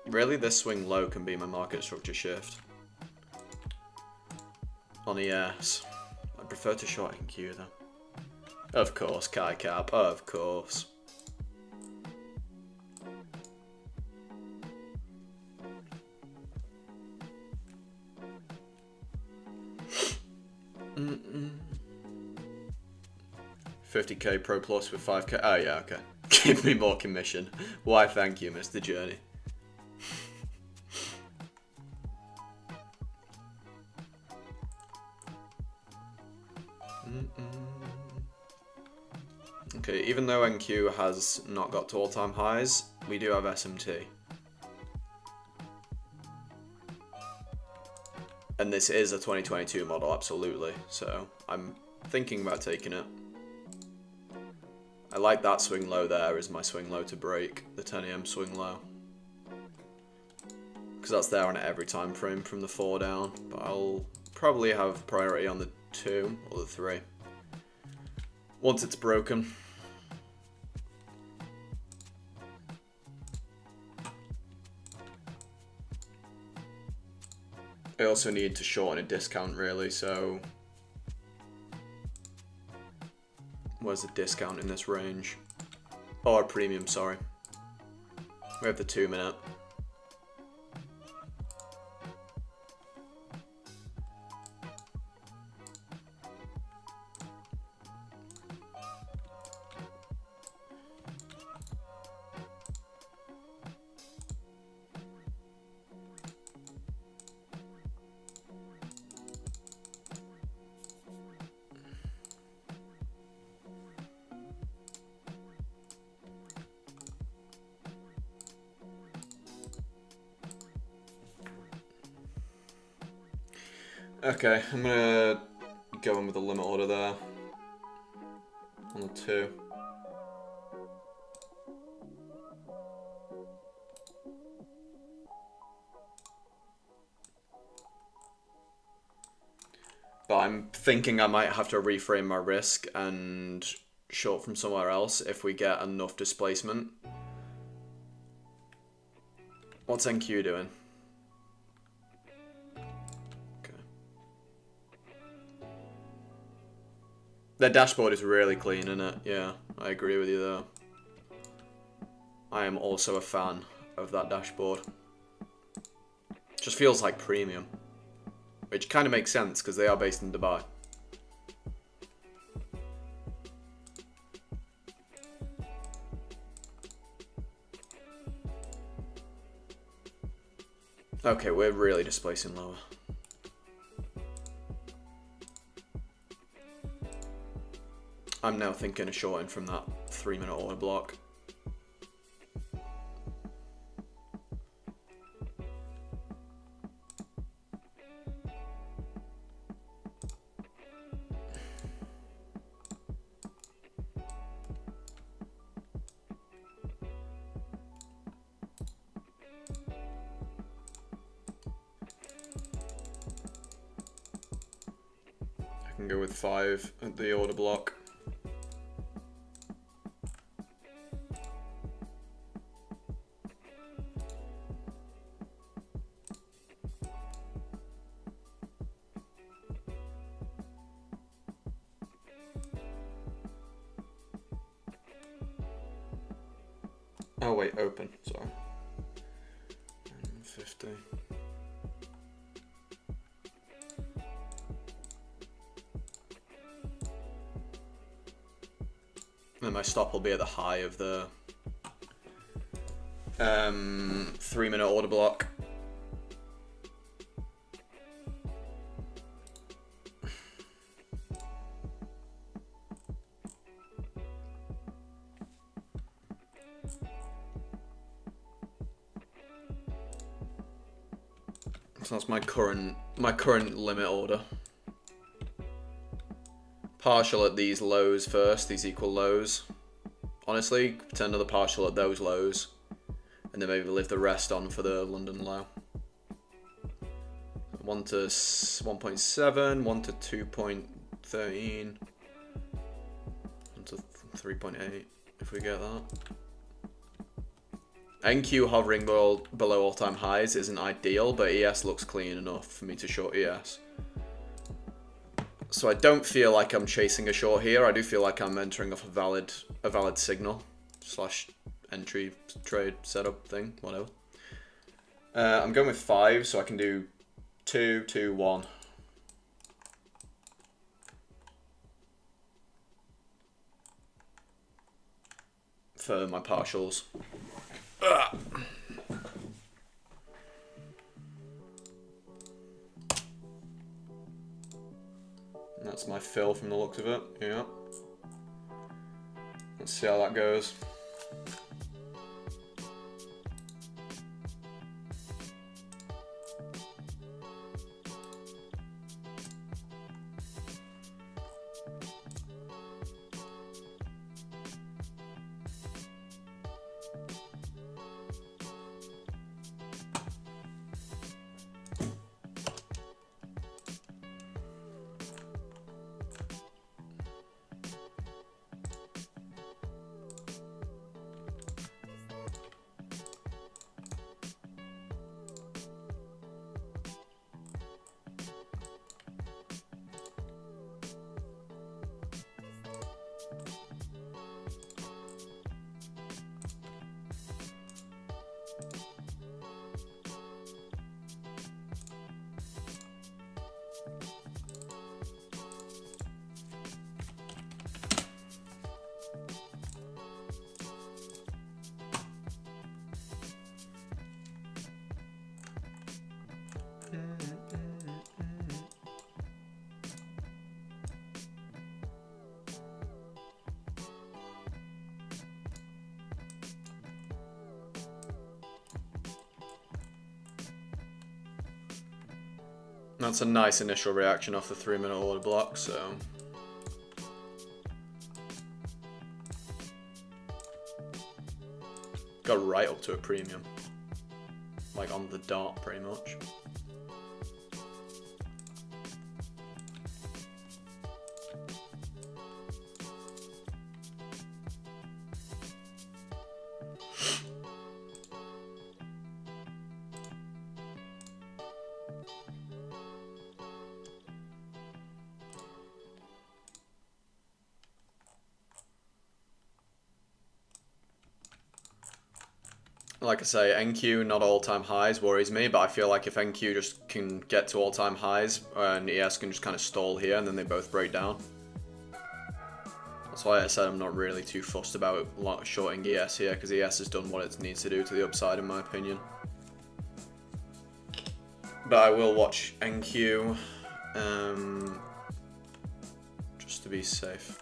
Really, this swing low can be my market structure shift. On ES. I prefer to short NQ though. Of course, KAICAP, of course. Mm-mm. 50k Pro Plus with 5k. Oh yeah, okay. Give me more commission. Why, thank you, Mr. Journey. Okay, even though NQ has not got to all-time highs, we do have SMT. And this is a 2022 model, absolutely, so I'm thinking about taking it. I like that swing low there as my swing low to break, the 10 AM swing low. Because that's there on every time frame from the 4 down, but I'll probably have priority on the 2 or the 3. Once it's broken. I also need to shorten a discount really, so where's the discount in this range? Oh, a premium, sorry. We have the 2 minute. Okay, I'm gonna go in with a limit order there on the 2. But I'm thinking I might have to reframe my risk and short from somewhere else if we get enough displacement. What's NQ doing? Their dashboard is really clean, isn't it? Yeah, I agree with you there. I am also a fan of that dashboard. Just feels like premium. Which kind of makes sense, because they are based in Dubai. Okay, we're really displacing lower. I'm now thinking of shorting from that 3-minute order block. I can go with 5 at the order block. Oh wait, open, sorry. 50. And my stop will be at the high of the 3-minute order block. So that's my current limit order. Partial at these lows first, these equal lows. Honestly, pretend another partial at those lows, and then maybe leave the rest on for the London low. 1 to 1.7, 1 to 2.13, 1 to 3.8, if we get that. NQ hovering below all-time highs isn't ideal, but ES looks clean enough for me to short ES. So I don't feel like I'm chasing a short here. I do feel like I'm entering off a valid signal / entry trade setup thing, whatever. I'm going with 5, so I can do 2, 2, 1. For my partials. Ugh. That's my fill from the looks of it, yeah. Let's see how that goes. That's a nice initial reaction off the 3-minute order block, so. Got right up to a premium. Like on the dot, pretty much. Like I say, NQ not all-time highs worries me, but I feel like if NQ just can get to all-time highs and ES can just kind of stall here and then they both break down. That's why I said I'm not really too fussed about shorting ES here, because ES has done what it needs to do to the upside in my opinion. But I will watch NQ just to be safe.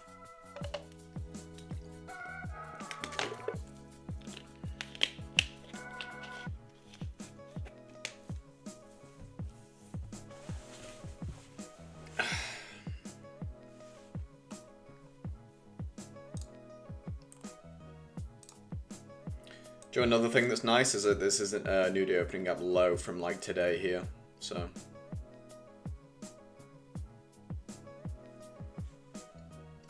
Another thing that's nice is that this isn't a new day opening up low from like today here, so.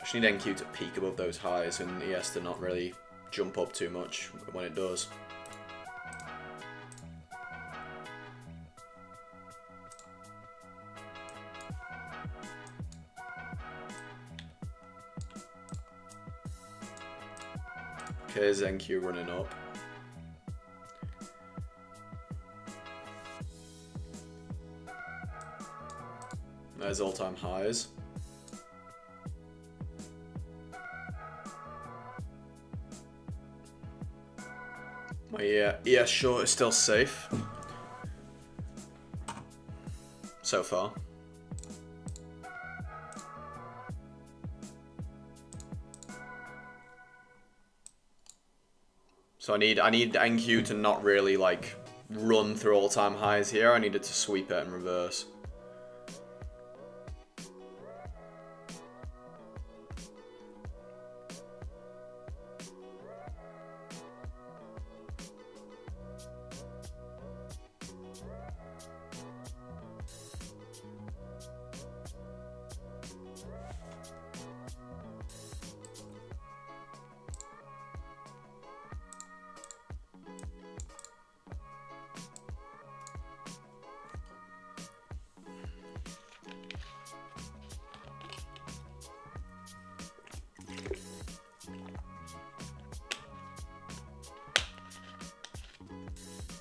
I just need NQ to peak above those highs and ES to not really jump up too much when it does. Okay, is NQ running up? There's all-time highs. My ES short is still safe. So far. So I need NQ to not really like run through all-time highs here. I needed to sweep it in reverse.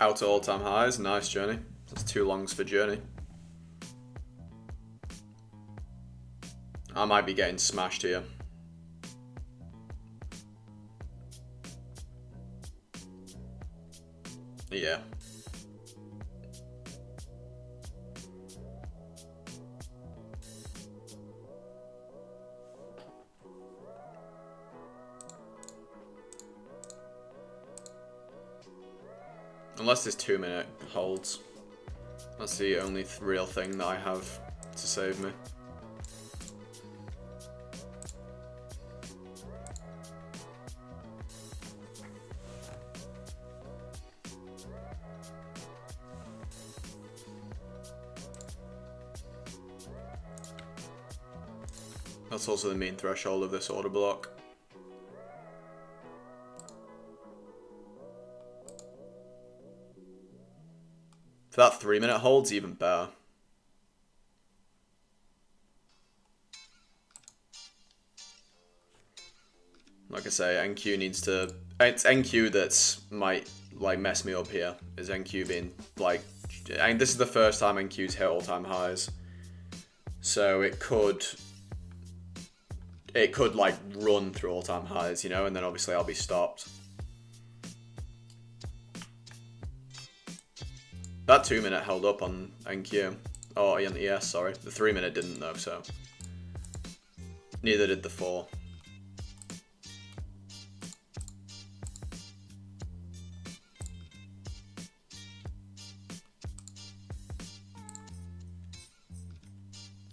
Out to all-time highs, nice journey. That's 2 longs for journey. I might be getting smashed here. Yeah. Unless this 2-minute holds. That's the only real thing that I have to save me. That's also the mean threshold of this order block. If that 3-minute holds, even better. Like I say, NQ needs to... It's NQ that's might like mess me up here. Is NQ being like... And this is the first time NQ's hit all-time highs. So it could like run through all-time highs, you know, and then obviously I'll be stopped. That 2-minute held up on NQ. Oh, on ES, sorry. The 3-minute didn't though, so. Neither did the 4.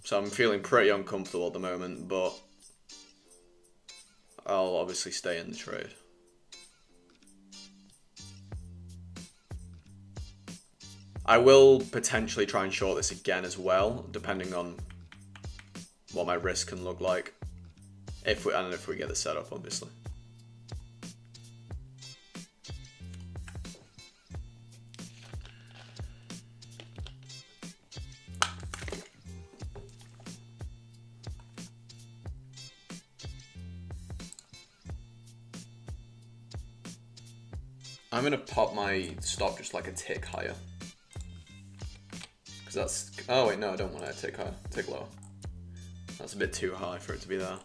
So I'm feeling pretty uncomfortable at the moment, but I'll obviously stay in the trade. I will potentially try and short this again as well, depending on what my risk can look like. If we get the setup, obviously. I'm gonna pop my stop just like a tick higher. Because that's... Oh wait, no, I don't want to tick higher. Tick lower. That's a bit too high for it to be there.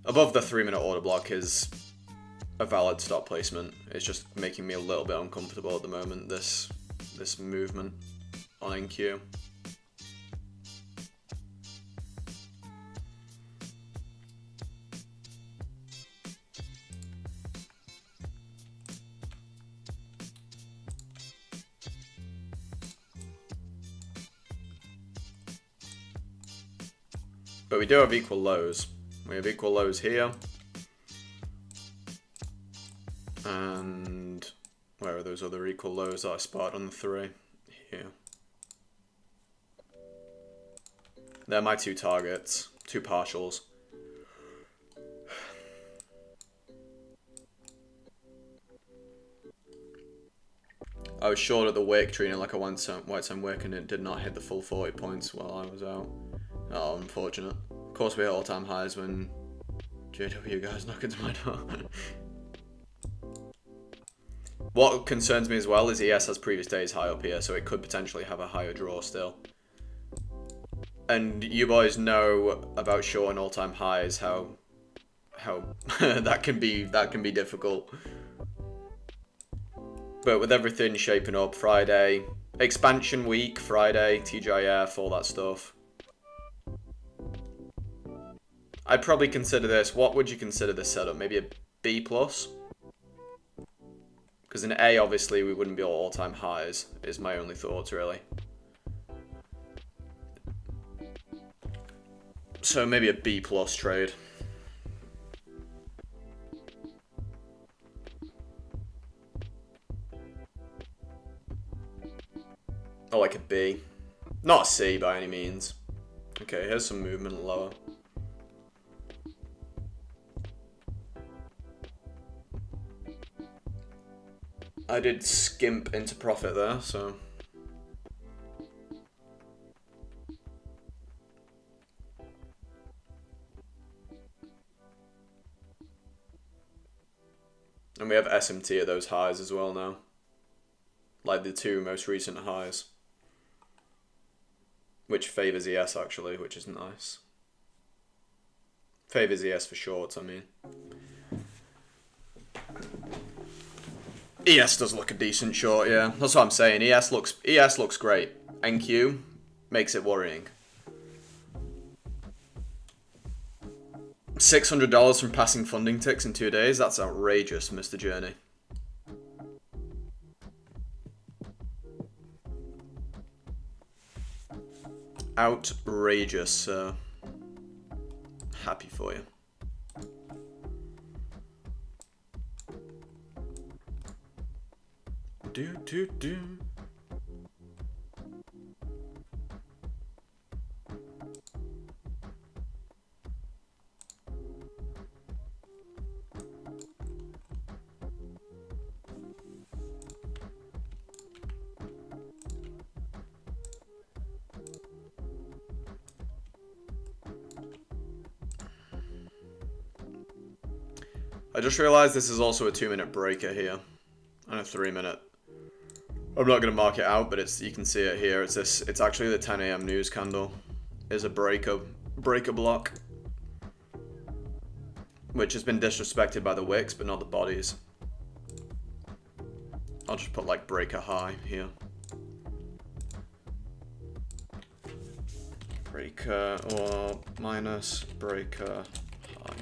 Above the 3-minute order block is a valid stop placement. It's just making me a little bit uncomfortable at the moment, this movement on NQ. But we do have equal lows. We have equal lows here. And where are those other equal lows that I spotted on the 3? Here. They're my 2 targets, 2 partials. I was short at the wick, treating it like a white time wick, and it did not hit the full 40 points while I was out. Oh, unfortunate. Of course we hit all-time highs when JW guys knock into my door. What concerns me as well is ES has previous days high up here, so it could potentially have a higher draw still. And you boys know about short and all-time highs, how that can be difficult. But with everything shaping up, Friday, expansion week, Friday, TGIF, all that stuff. I'd probably consider this. What would you consider this setup? Maybe a B+? Because in A, obviously, we wouldn't be all-time highs, is my only thoughts, really. So maybe a B+ trade. Or like a B. Not a C by any means. Okay, here's some movement lower. I did skimp into profit there, so... And we have SMT at those highs as well now. Like the two most recent highs. Which favours ES actually, which is nice. Favours ES for shorts, I mean. ES does look a decent short, yeah. That's what I'm saying. ES looks great. NQ makes it worrying. $600 from passing funding ticks in 2 days? That's outrageous, Mr. Journey. Outrageous, happy for you. Do. I just realized this is also a 2-minute breaker here, and a 3-minute. I'm not going to mark it out, but you can see it here. It's actually the 10 AM news candle. Is a breaker block, which has been disrespected by the wicks, but not the bodies. I'll just put like breaker high here. Breaker or minus breaker high.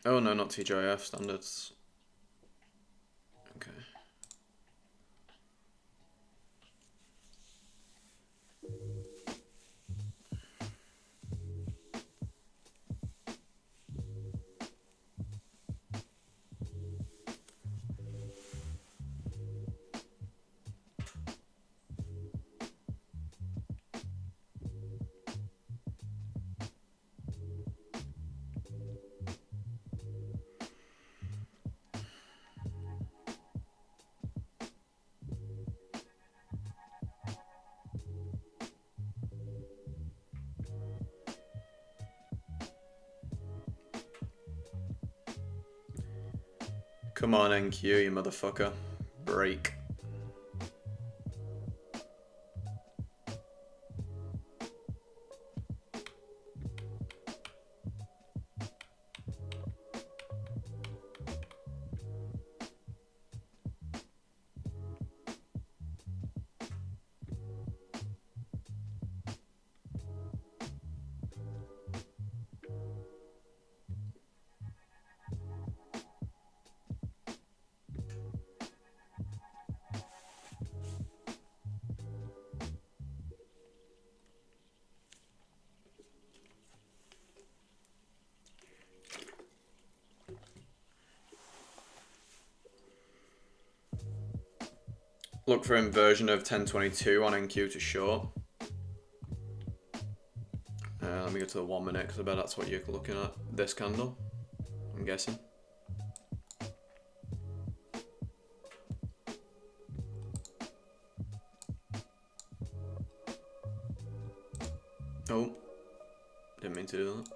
Oh no, not TGIF standards. Okay. Come on, NQ, you motherfucker. Break. Look for inversion of 1022 on NQ to short. Let me go to the 1 minute because I bet that's what you're looking at. This candle, I'm guessing. Oh, didn't mean to do that.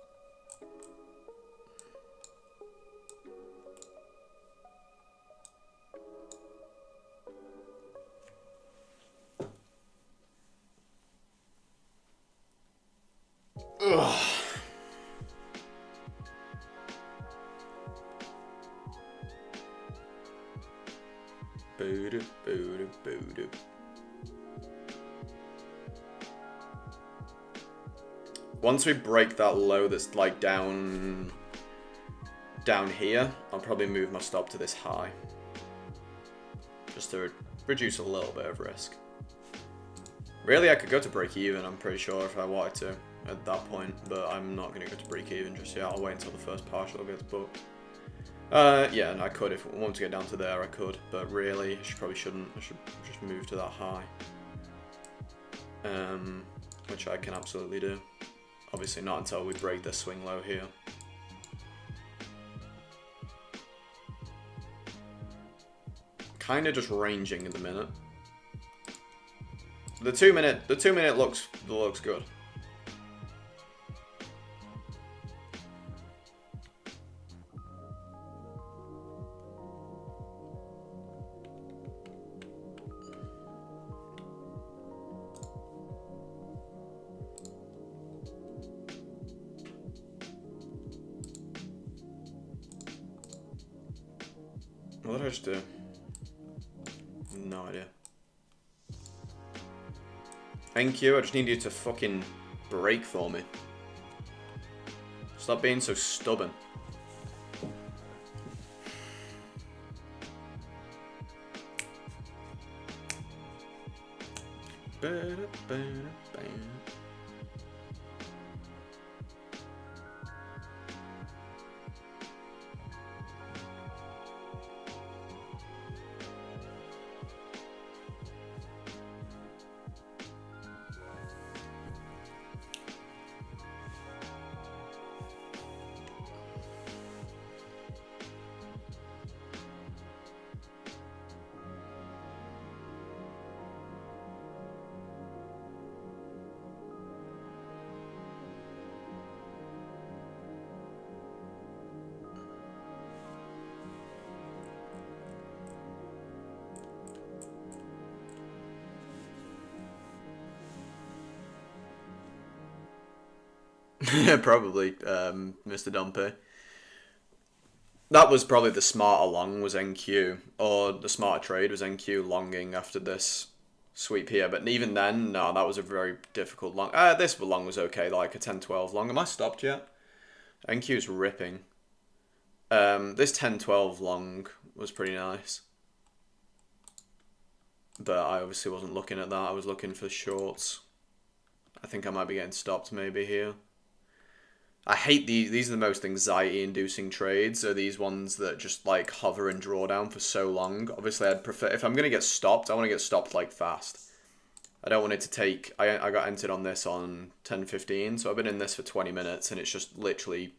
Ugh. Boo. Once we break that low that's like down here, I'll probably move my stop to this high. Just to reduce a little bit of risk. Really, I could go to break even, I'm pretty sure, if I wanted to at that point, but I'm not going to go to break even just yet. I'll wait until the first partial gets booked. Yeah, and I could. If I wanted to get down to there, I could, but really, I probably shouldn't. I should just move to that high. Which I can absolutely do. Obviously not until we break this swing low here. Kind of just ranging at the minute. The 2 minute looks good. What did I just do? No idea. Thank you, I just need you to fucking break for me. Stop being so stubborn. Probably, Mr. Dumpy. That was probably the smarter long was NQ, or the smarter trade was NQ longing after this sweep here. But even then, no, that was a very difficult long. This long was okay, like a 10-12 long. Am I stopped yet? NQ's ripping. This 10-12 long was pretty nice. But I obviously wasn't looking at that. I was looking for shorts. I think I might be getting stopped maybe here. I hate these. These are the most anxiety-inducing trades. Are these ones that just like hover and draw down for so long. Obviously, I'd prefer if I'm gonna get stopped. I want to get stopped like fast. I don't want it to take. I got entered on this on 10:15, so I've been in this for 20 minutes, and it's just literally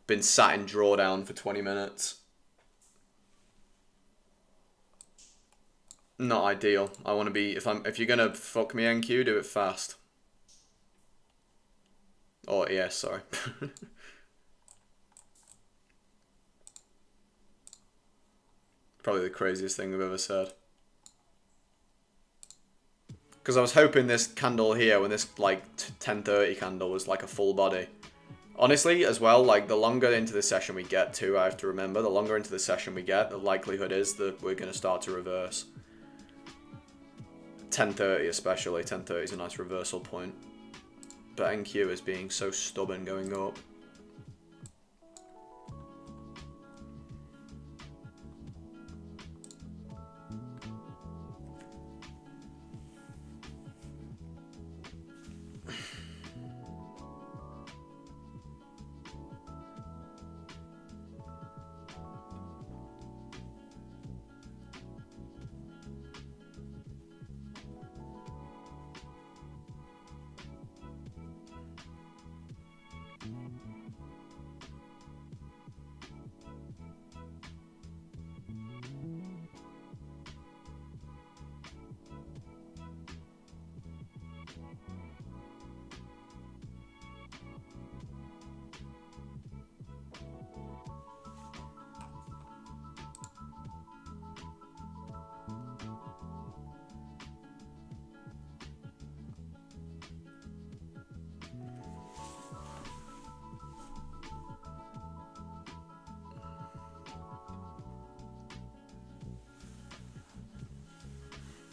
been sat in drawdown for 20 minutes. Not ideal. I want to be if you're gonna fuck me NQ, do it fast. Oh, yeah, sorry. Probably the craziest thing I've ever said. Because I was hoping this candle here, when this, like, 10:30 candle was, like, a full body. Honestly, as well, like, the longer into the session we get, too, I have to remember, the longer into the session we get, the likelihood is that we're going to start to reverse. 10:30 especially. 10:30 is a nice reversal point. But NQ is being so stubborn going up.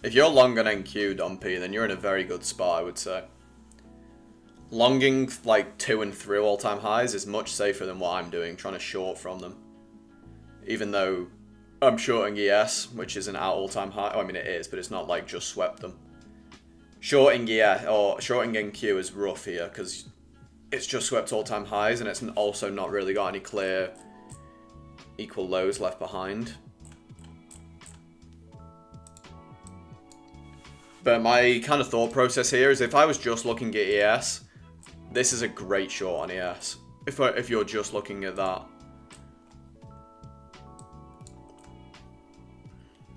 If you're long on NQ, Dumpy, then you're in a very good spot, I would say. Longing like 2 and 3 all-time highs is much safer than what I'm doing, trying to short from them. Even though I'm shorting ES, which isn't at all-time high. I mean, it is, but it's not like just swept them. Shorting ES or shorting NQ is rough here because it's just swept all-time highs, and it's also not really got any clear equal lows left behind. But my kind of thought process here is if I was just looking at ES, this is a great short on ES. If you're just looking at that.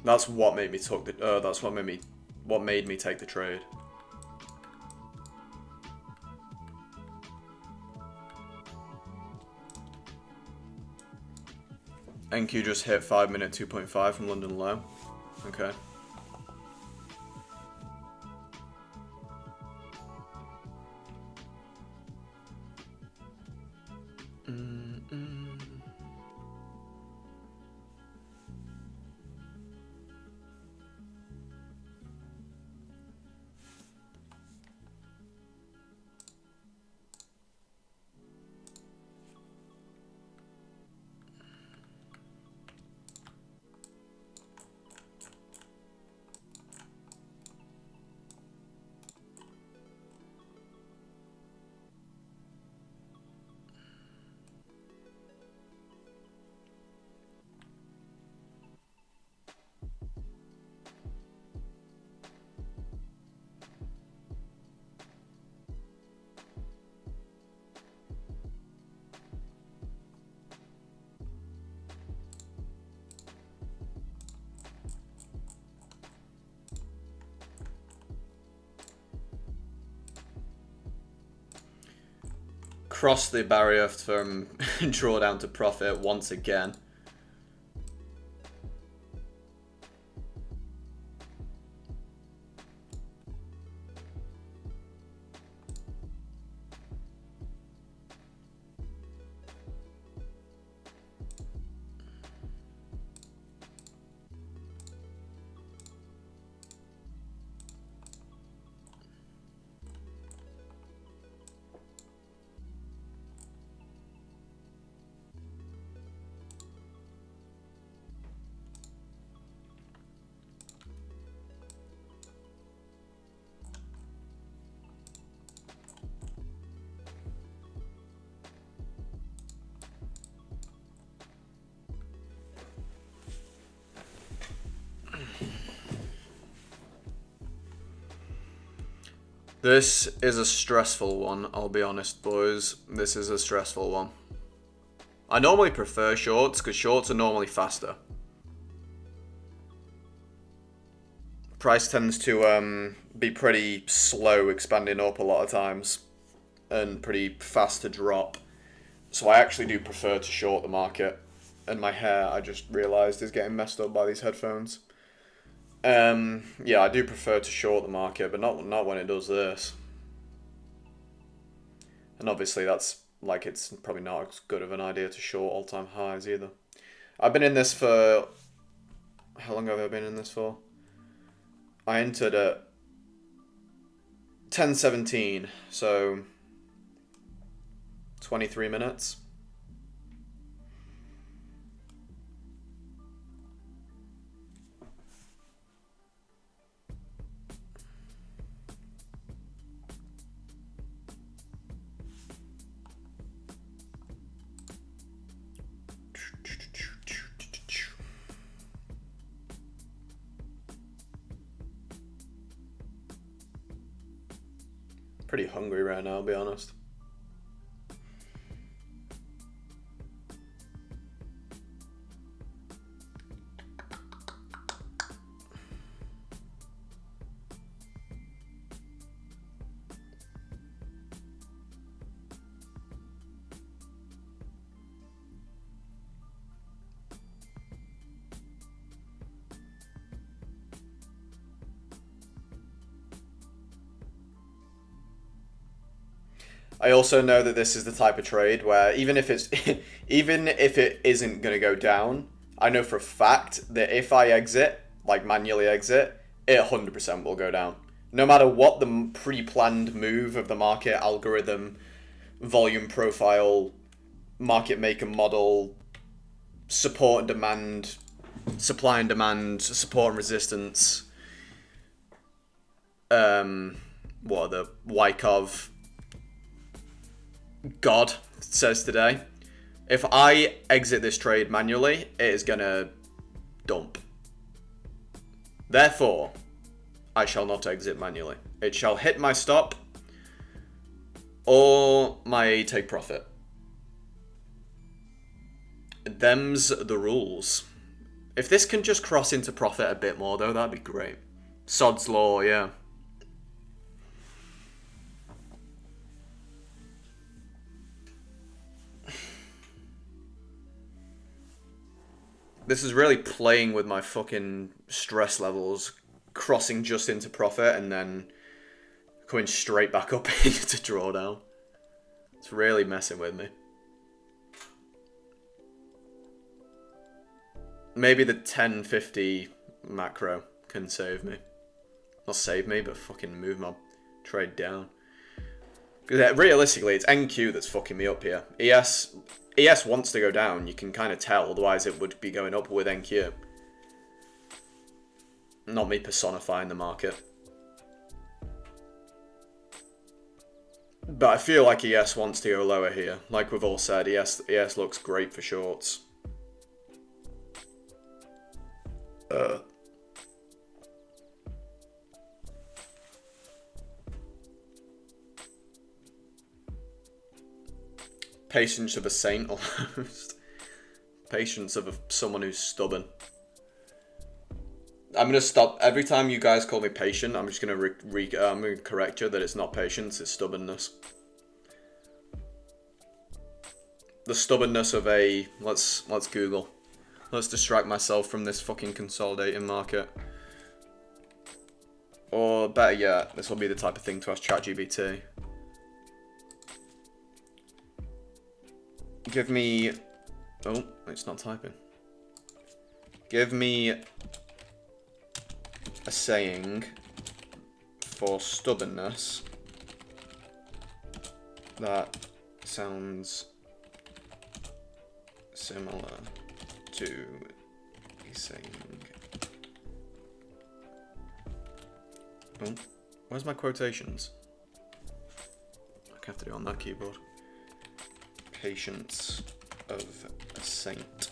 That's what made me take the what made me take the trade. NQ just hit 5-minute 2.5 from London low. Okay. Cross the barrier from drawdown to profit once again. This is a stressful one, I'll be honest, boys. This is a stressful one. I normally prefer shorts, because shorts are normally faster. Price tends to be pretty slow expanding up a lot of times, and pretty fast to drop. So I actually do prefer to short the market. And my hair, I just realised, is getting messed up by these headphones. Yeah, I do prefer to short the market, but not when it does this. And obviously that's, like, it's probably not as good of an idea to short all-time highs either. I've been in this for... How long have I been in this for? I entered at 10:17, so 23 minutes. Pretty hungry right now, I'll be honest. I also know that this is the type of trade where even if it's even if it isn't going to go down, I know for a fact that if I exit, like manually exit, it 100% will go down. No matter what the pre-planned move of the market, algorithm, volume profile, market maker model, support and demand, supply and demand, support and resistance, what are the Wyckoff God says today. If I exit this trade manually, it is gonna dump. Therefore, I shall not exit manually. It shall hit my stop or my take profit. Them's the rules. If this can just cross into profit a bit more though, that'd be great. Sod's law, yeah. This is really playing with my fucking stress levels, crossing just into profit and then going straight back up into drawdown. It's really messing with me. Maybe the 1050 macro can save me. Not save me, but fucking move my trade down. Realistically, it's NQ that's fucking me up here. ES wants to go down, you can kind of tell, otherwise it would be going up with NQ. Not me personifying the market. But I feel like ES wants to go lower here. Like we've all said, ES looks great for shorts. Patience of a saint, almost. Patience of someone who's stubborn. I'm gonna stop. Every time you guys call me patient, I'm just gonna I'm gonna correct you that it's not patience, it's stubbornness. The stubbornness of a let's Google. Let's distract myself from this fucking consolidating market. Or better yet, this will be the type of thing to ask ChatGPT. Give me... Oh, it's not typing. Give me a saying for stubbornness that sounds similar to a saying. Oh, where's my quotations? I have to do it on that keyboard. Patience of a saint.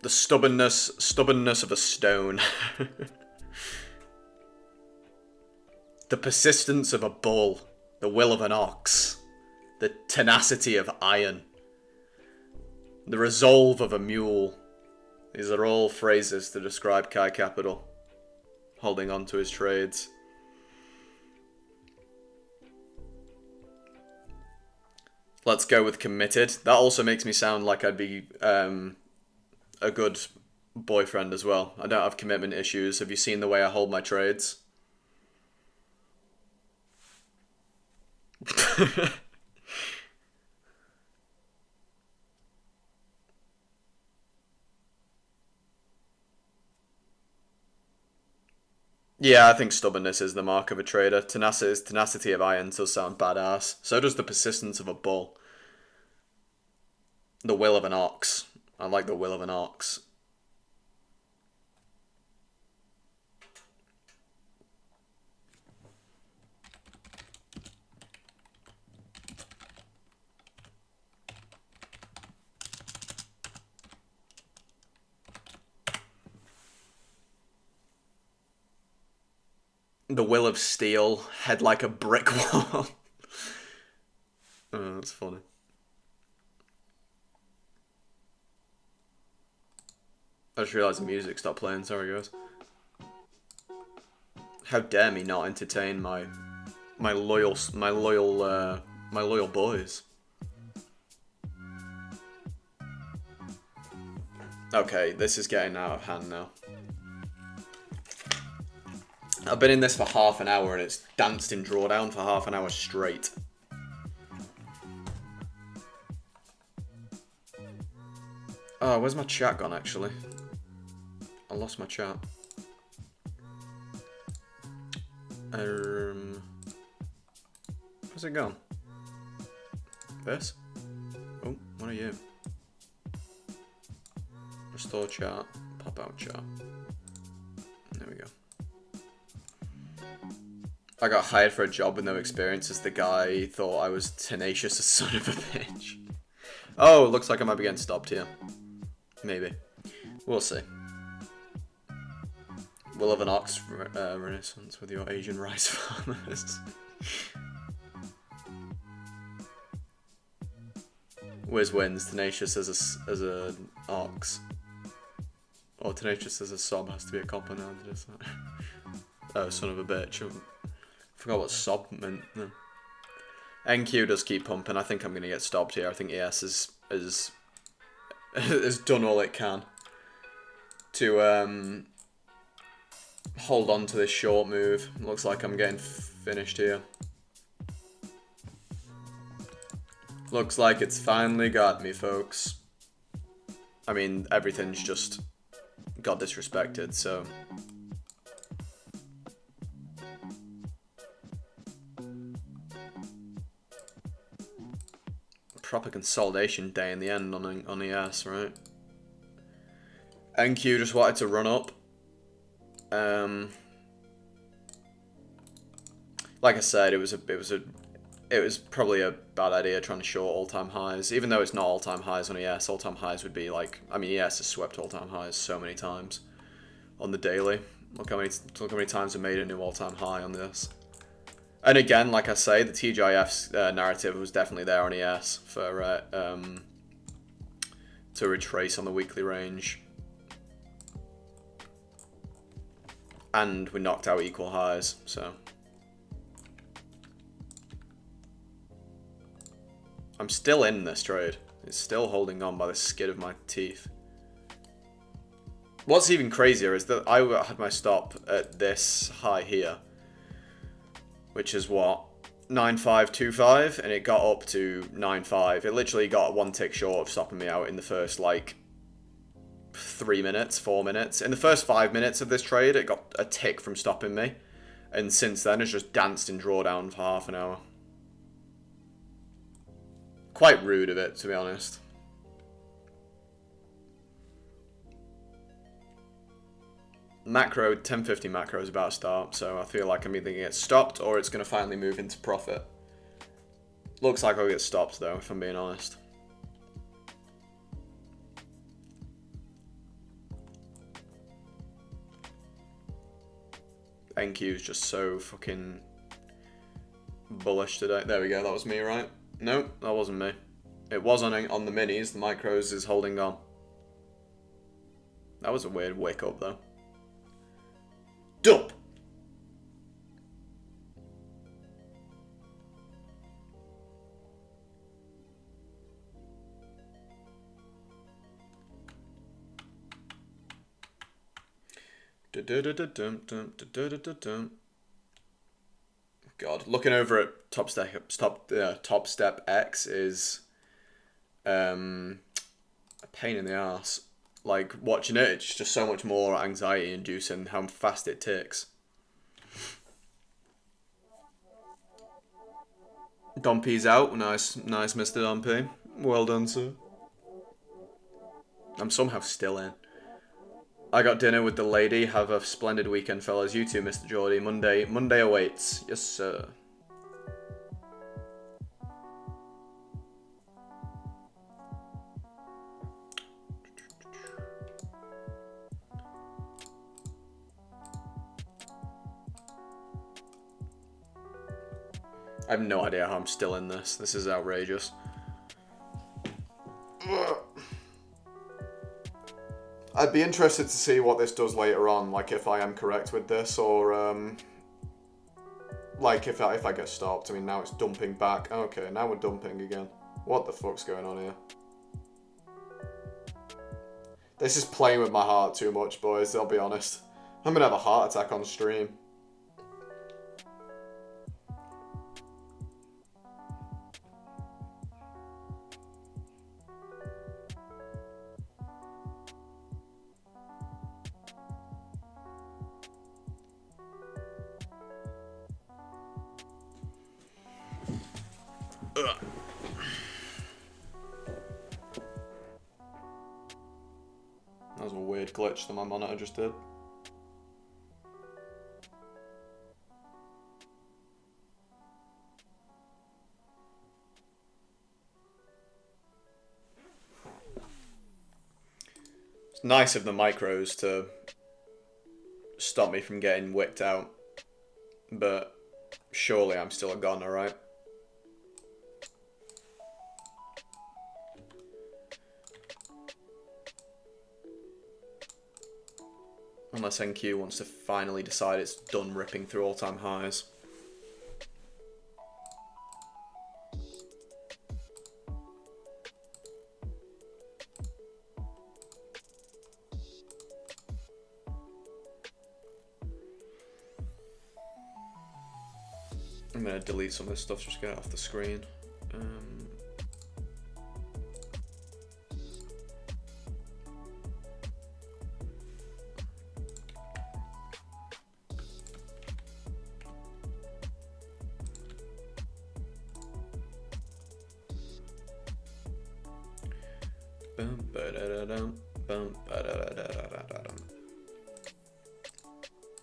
The stubbornness of a stone. The persistence of a bull. The will of an ox. The tenacity of iron. The resolve of a mule. These are all phrases to describe KAICAP. Holding on to his trades. Let's go with committed. That also makes me sound like I'd be a good boyfriend as well. I don't have commitment issues. Have you seen the way I hold my trades? Yeah, I think stubbornness is the mark of a trader. Tenacity of iron does sound badass. So does the persistence of a bull. The will of an ox. I like the will of an ox. The will of steel, head like a brick wall. Oh, that's funny. I just realised the music stopped playing, sorry guys. How dare me not entertain my loyal boys. Okay, this is getting out of hand now. I've been in this for half an hour and it's danced in drawdown for half an hour straight. Oh, where's my chat gone, actually? I lost my chat. Where's it gone? This? Oh, what are you? Restore chat. Pop out chat. There we go. I got hired for a job with no experience as the guy thought I was tenacious as son of a bitch. Oh, looks like I might be getting stopped here. Maybe. We'll see. We'll have an ox renaissance with your Asian rice farmers. Wiz wins. Tenacious as a ox. Or tenacious as a sob has to be a compound. Oh, son of a bitch. I forgot what sob meant. No. NQ does keep pumping. I think I'm going to get stopped here. I think ES has done all it can to hold on to this short move. Looks like I'm getting finished here. Looks like it's finally got me, folks. I mean, everything's just got disrespected, so... Proper consolidation day in the end on ES, right? NQ just wanted to run up. Like I said, it was probably a bad idea trying to short all-time highs, even though it's not all-time highs on ES. All-time highs would be like, I mean, ES has swept all-time highs so many times on the daily. Look how many times I made a new all-time high on this. And again, like I say, the TGIF's narrative was definitely there on ES for to retrace on the weekly range. And we knocked out equal highs, so. I'm still in this trade. It's still holding on by the skin of my teeth. What's even crazier is that I had my stop at this high here, which is what? 9525, and it got up to 95. It literally got one tick short of stopping me out in the first, like, 3 minutes, 4 minutes. In the first 5 minutes of this trade, it got a tick from stopping me. And since then, it's just danced in drawdown for half an hour. Quite rude of it, to be honest. Macro, 1050 macro is about to start, so I feel like I'm either going to get stopped or it's going to finally move into profit. Looks like I'll get stopped though, if I'm being honest. NQ is just so fucking bullish today. There we go, that was me, right? No, that wasn't me. It was on the minis, the micros is holding on. That was a weird wake up though. Dump! God, looking over at TopStep X is a pain in the ass. Like, watching it, it's just so much more anxiety inducing how fast it ticks. Dompy's out. Nice, Mr. Dompy. Well done, sir. I'm somehow still in. I got dinner with the lady. Have a splendid weekend, fellas. You too, Mr. Geordie. Monday awaits. Yes, sir. I have no idea how I'm still in this. This is outrageous. I'd be interested to see what this does later on, like if I am correct with this, or like if I get stopped. I mean, now it's dumping back. Okay, now we're dumping again. What the fuck's going on here? This is playing with my heart too much, boys, I'll be honest. I'm gonna have a heart attack on stream. Ugh. That was a weird glitch that my monitor just did. It's nice of the micros to stop me from getting wicked out, but surely I'm still a goner, right? Unless NQ wants to finally decide it's done ripping through all-time highs. I'm going to delete some of this stuff just to get it off the screen.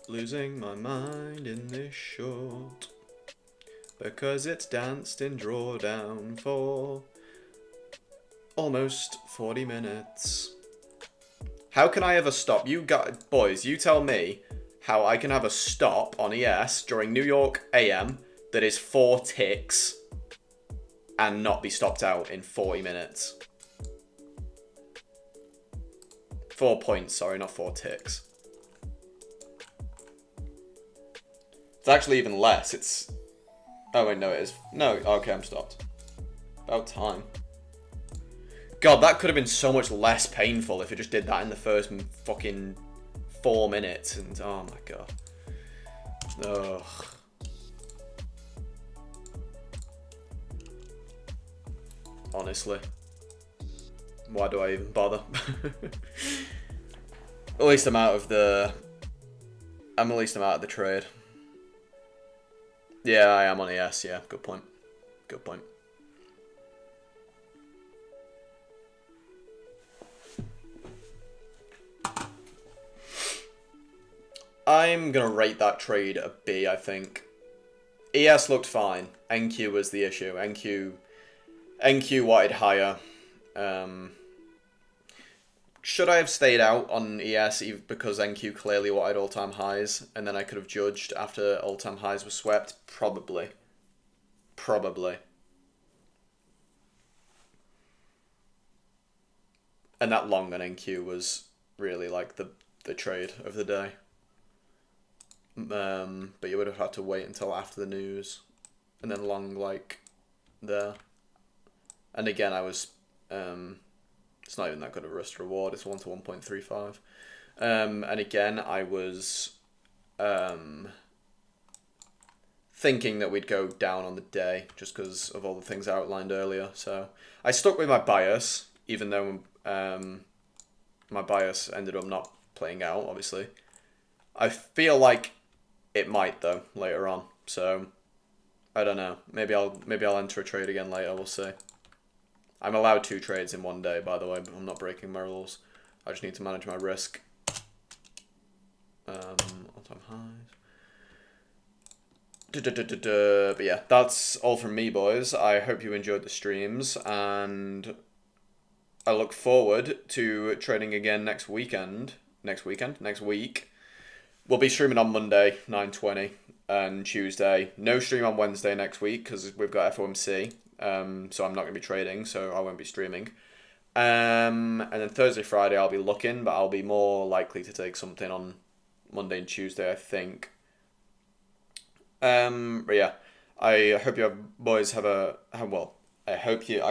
Losing my mind in this short, because it's danced in drawdown for almost 40 minutes. How can I ever stop? You got, boys, you tell me how I can have a stop on ES during New York AM that is 4 ticks and not be stopped out in 40 minutes. 4 points, sorry, not 4 ticks. It's actually even less. It's... Oh, wait, no, it is. No, okay, I'm stopped. About time. God, that could have been so much less painful if it just did that in the first fucking 4 minutes. And, oh my god. Ugh. Honestly. Why do I even bother? At least I'm out of the... at least I'm out of the trade. Yeah, I am on ES, yeah. Good point. Good point. I'm going to rate that trade a B, I think. ES looked fine. NQ was the issue. NQ wanted higher. Should I have stayed out on ES because NQ clearly wanted all-time highs, and then I could have judged after all-time highs were swept? Probably. Probably. And that long on NQ was really like the trade of the day. But you would have had to wait until after the news, and then long like there. And again, I was it's not even that good of a risk reward. It's 1 to 1.35. And again, I was thinking that we'd go down on the day just because of all the things I outlined earlier. So I stuck with my bias, even though my bias ended up not playing out, obviously. I feel like it might though later on. So I don't know. Maybe I'll enter a trade again later. We'll see. I'm allowed 2 trades in one day, by the way, but I'm not breaking my rules. I just need to manage my risk. All-time highs. But yeah, that's all from me, boys. I hope you enjoyed the streams, and I look forward to trading again next week. We'll be streaming on Monday, 9:20, and Tuesday. No stream on Wednesday next week because we've got FOMC. So I'm not going to be trading, so I won't be streaming. And then Thursday, Friday, I'll be looking, but I'll be more likely to take something on Monday and Tuesday, I think. But yeah, I hope you boys have I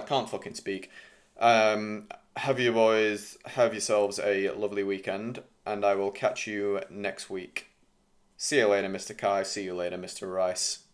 can't fucking speak. Have you boys have yourselves a lovely weekend, and I will catch you next week. See you later, Mr. Kai. See you later, Mr. Rice.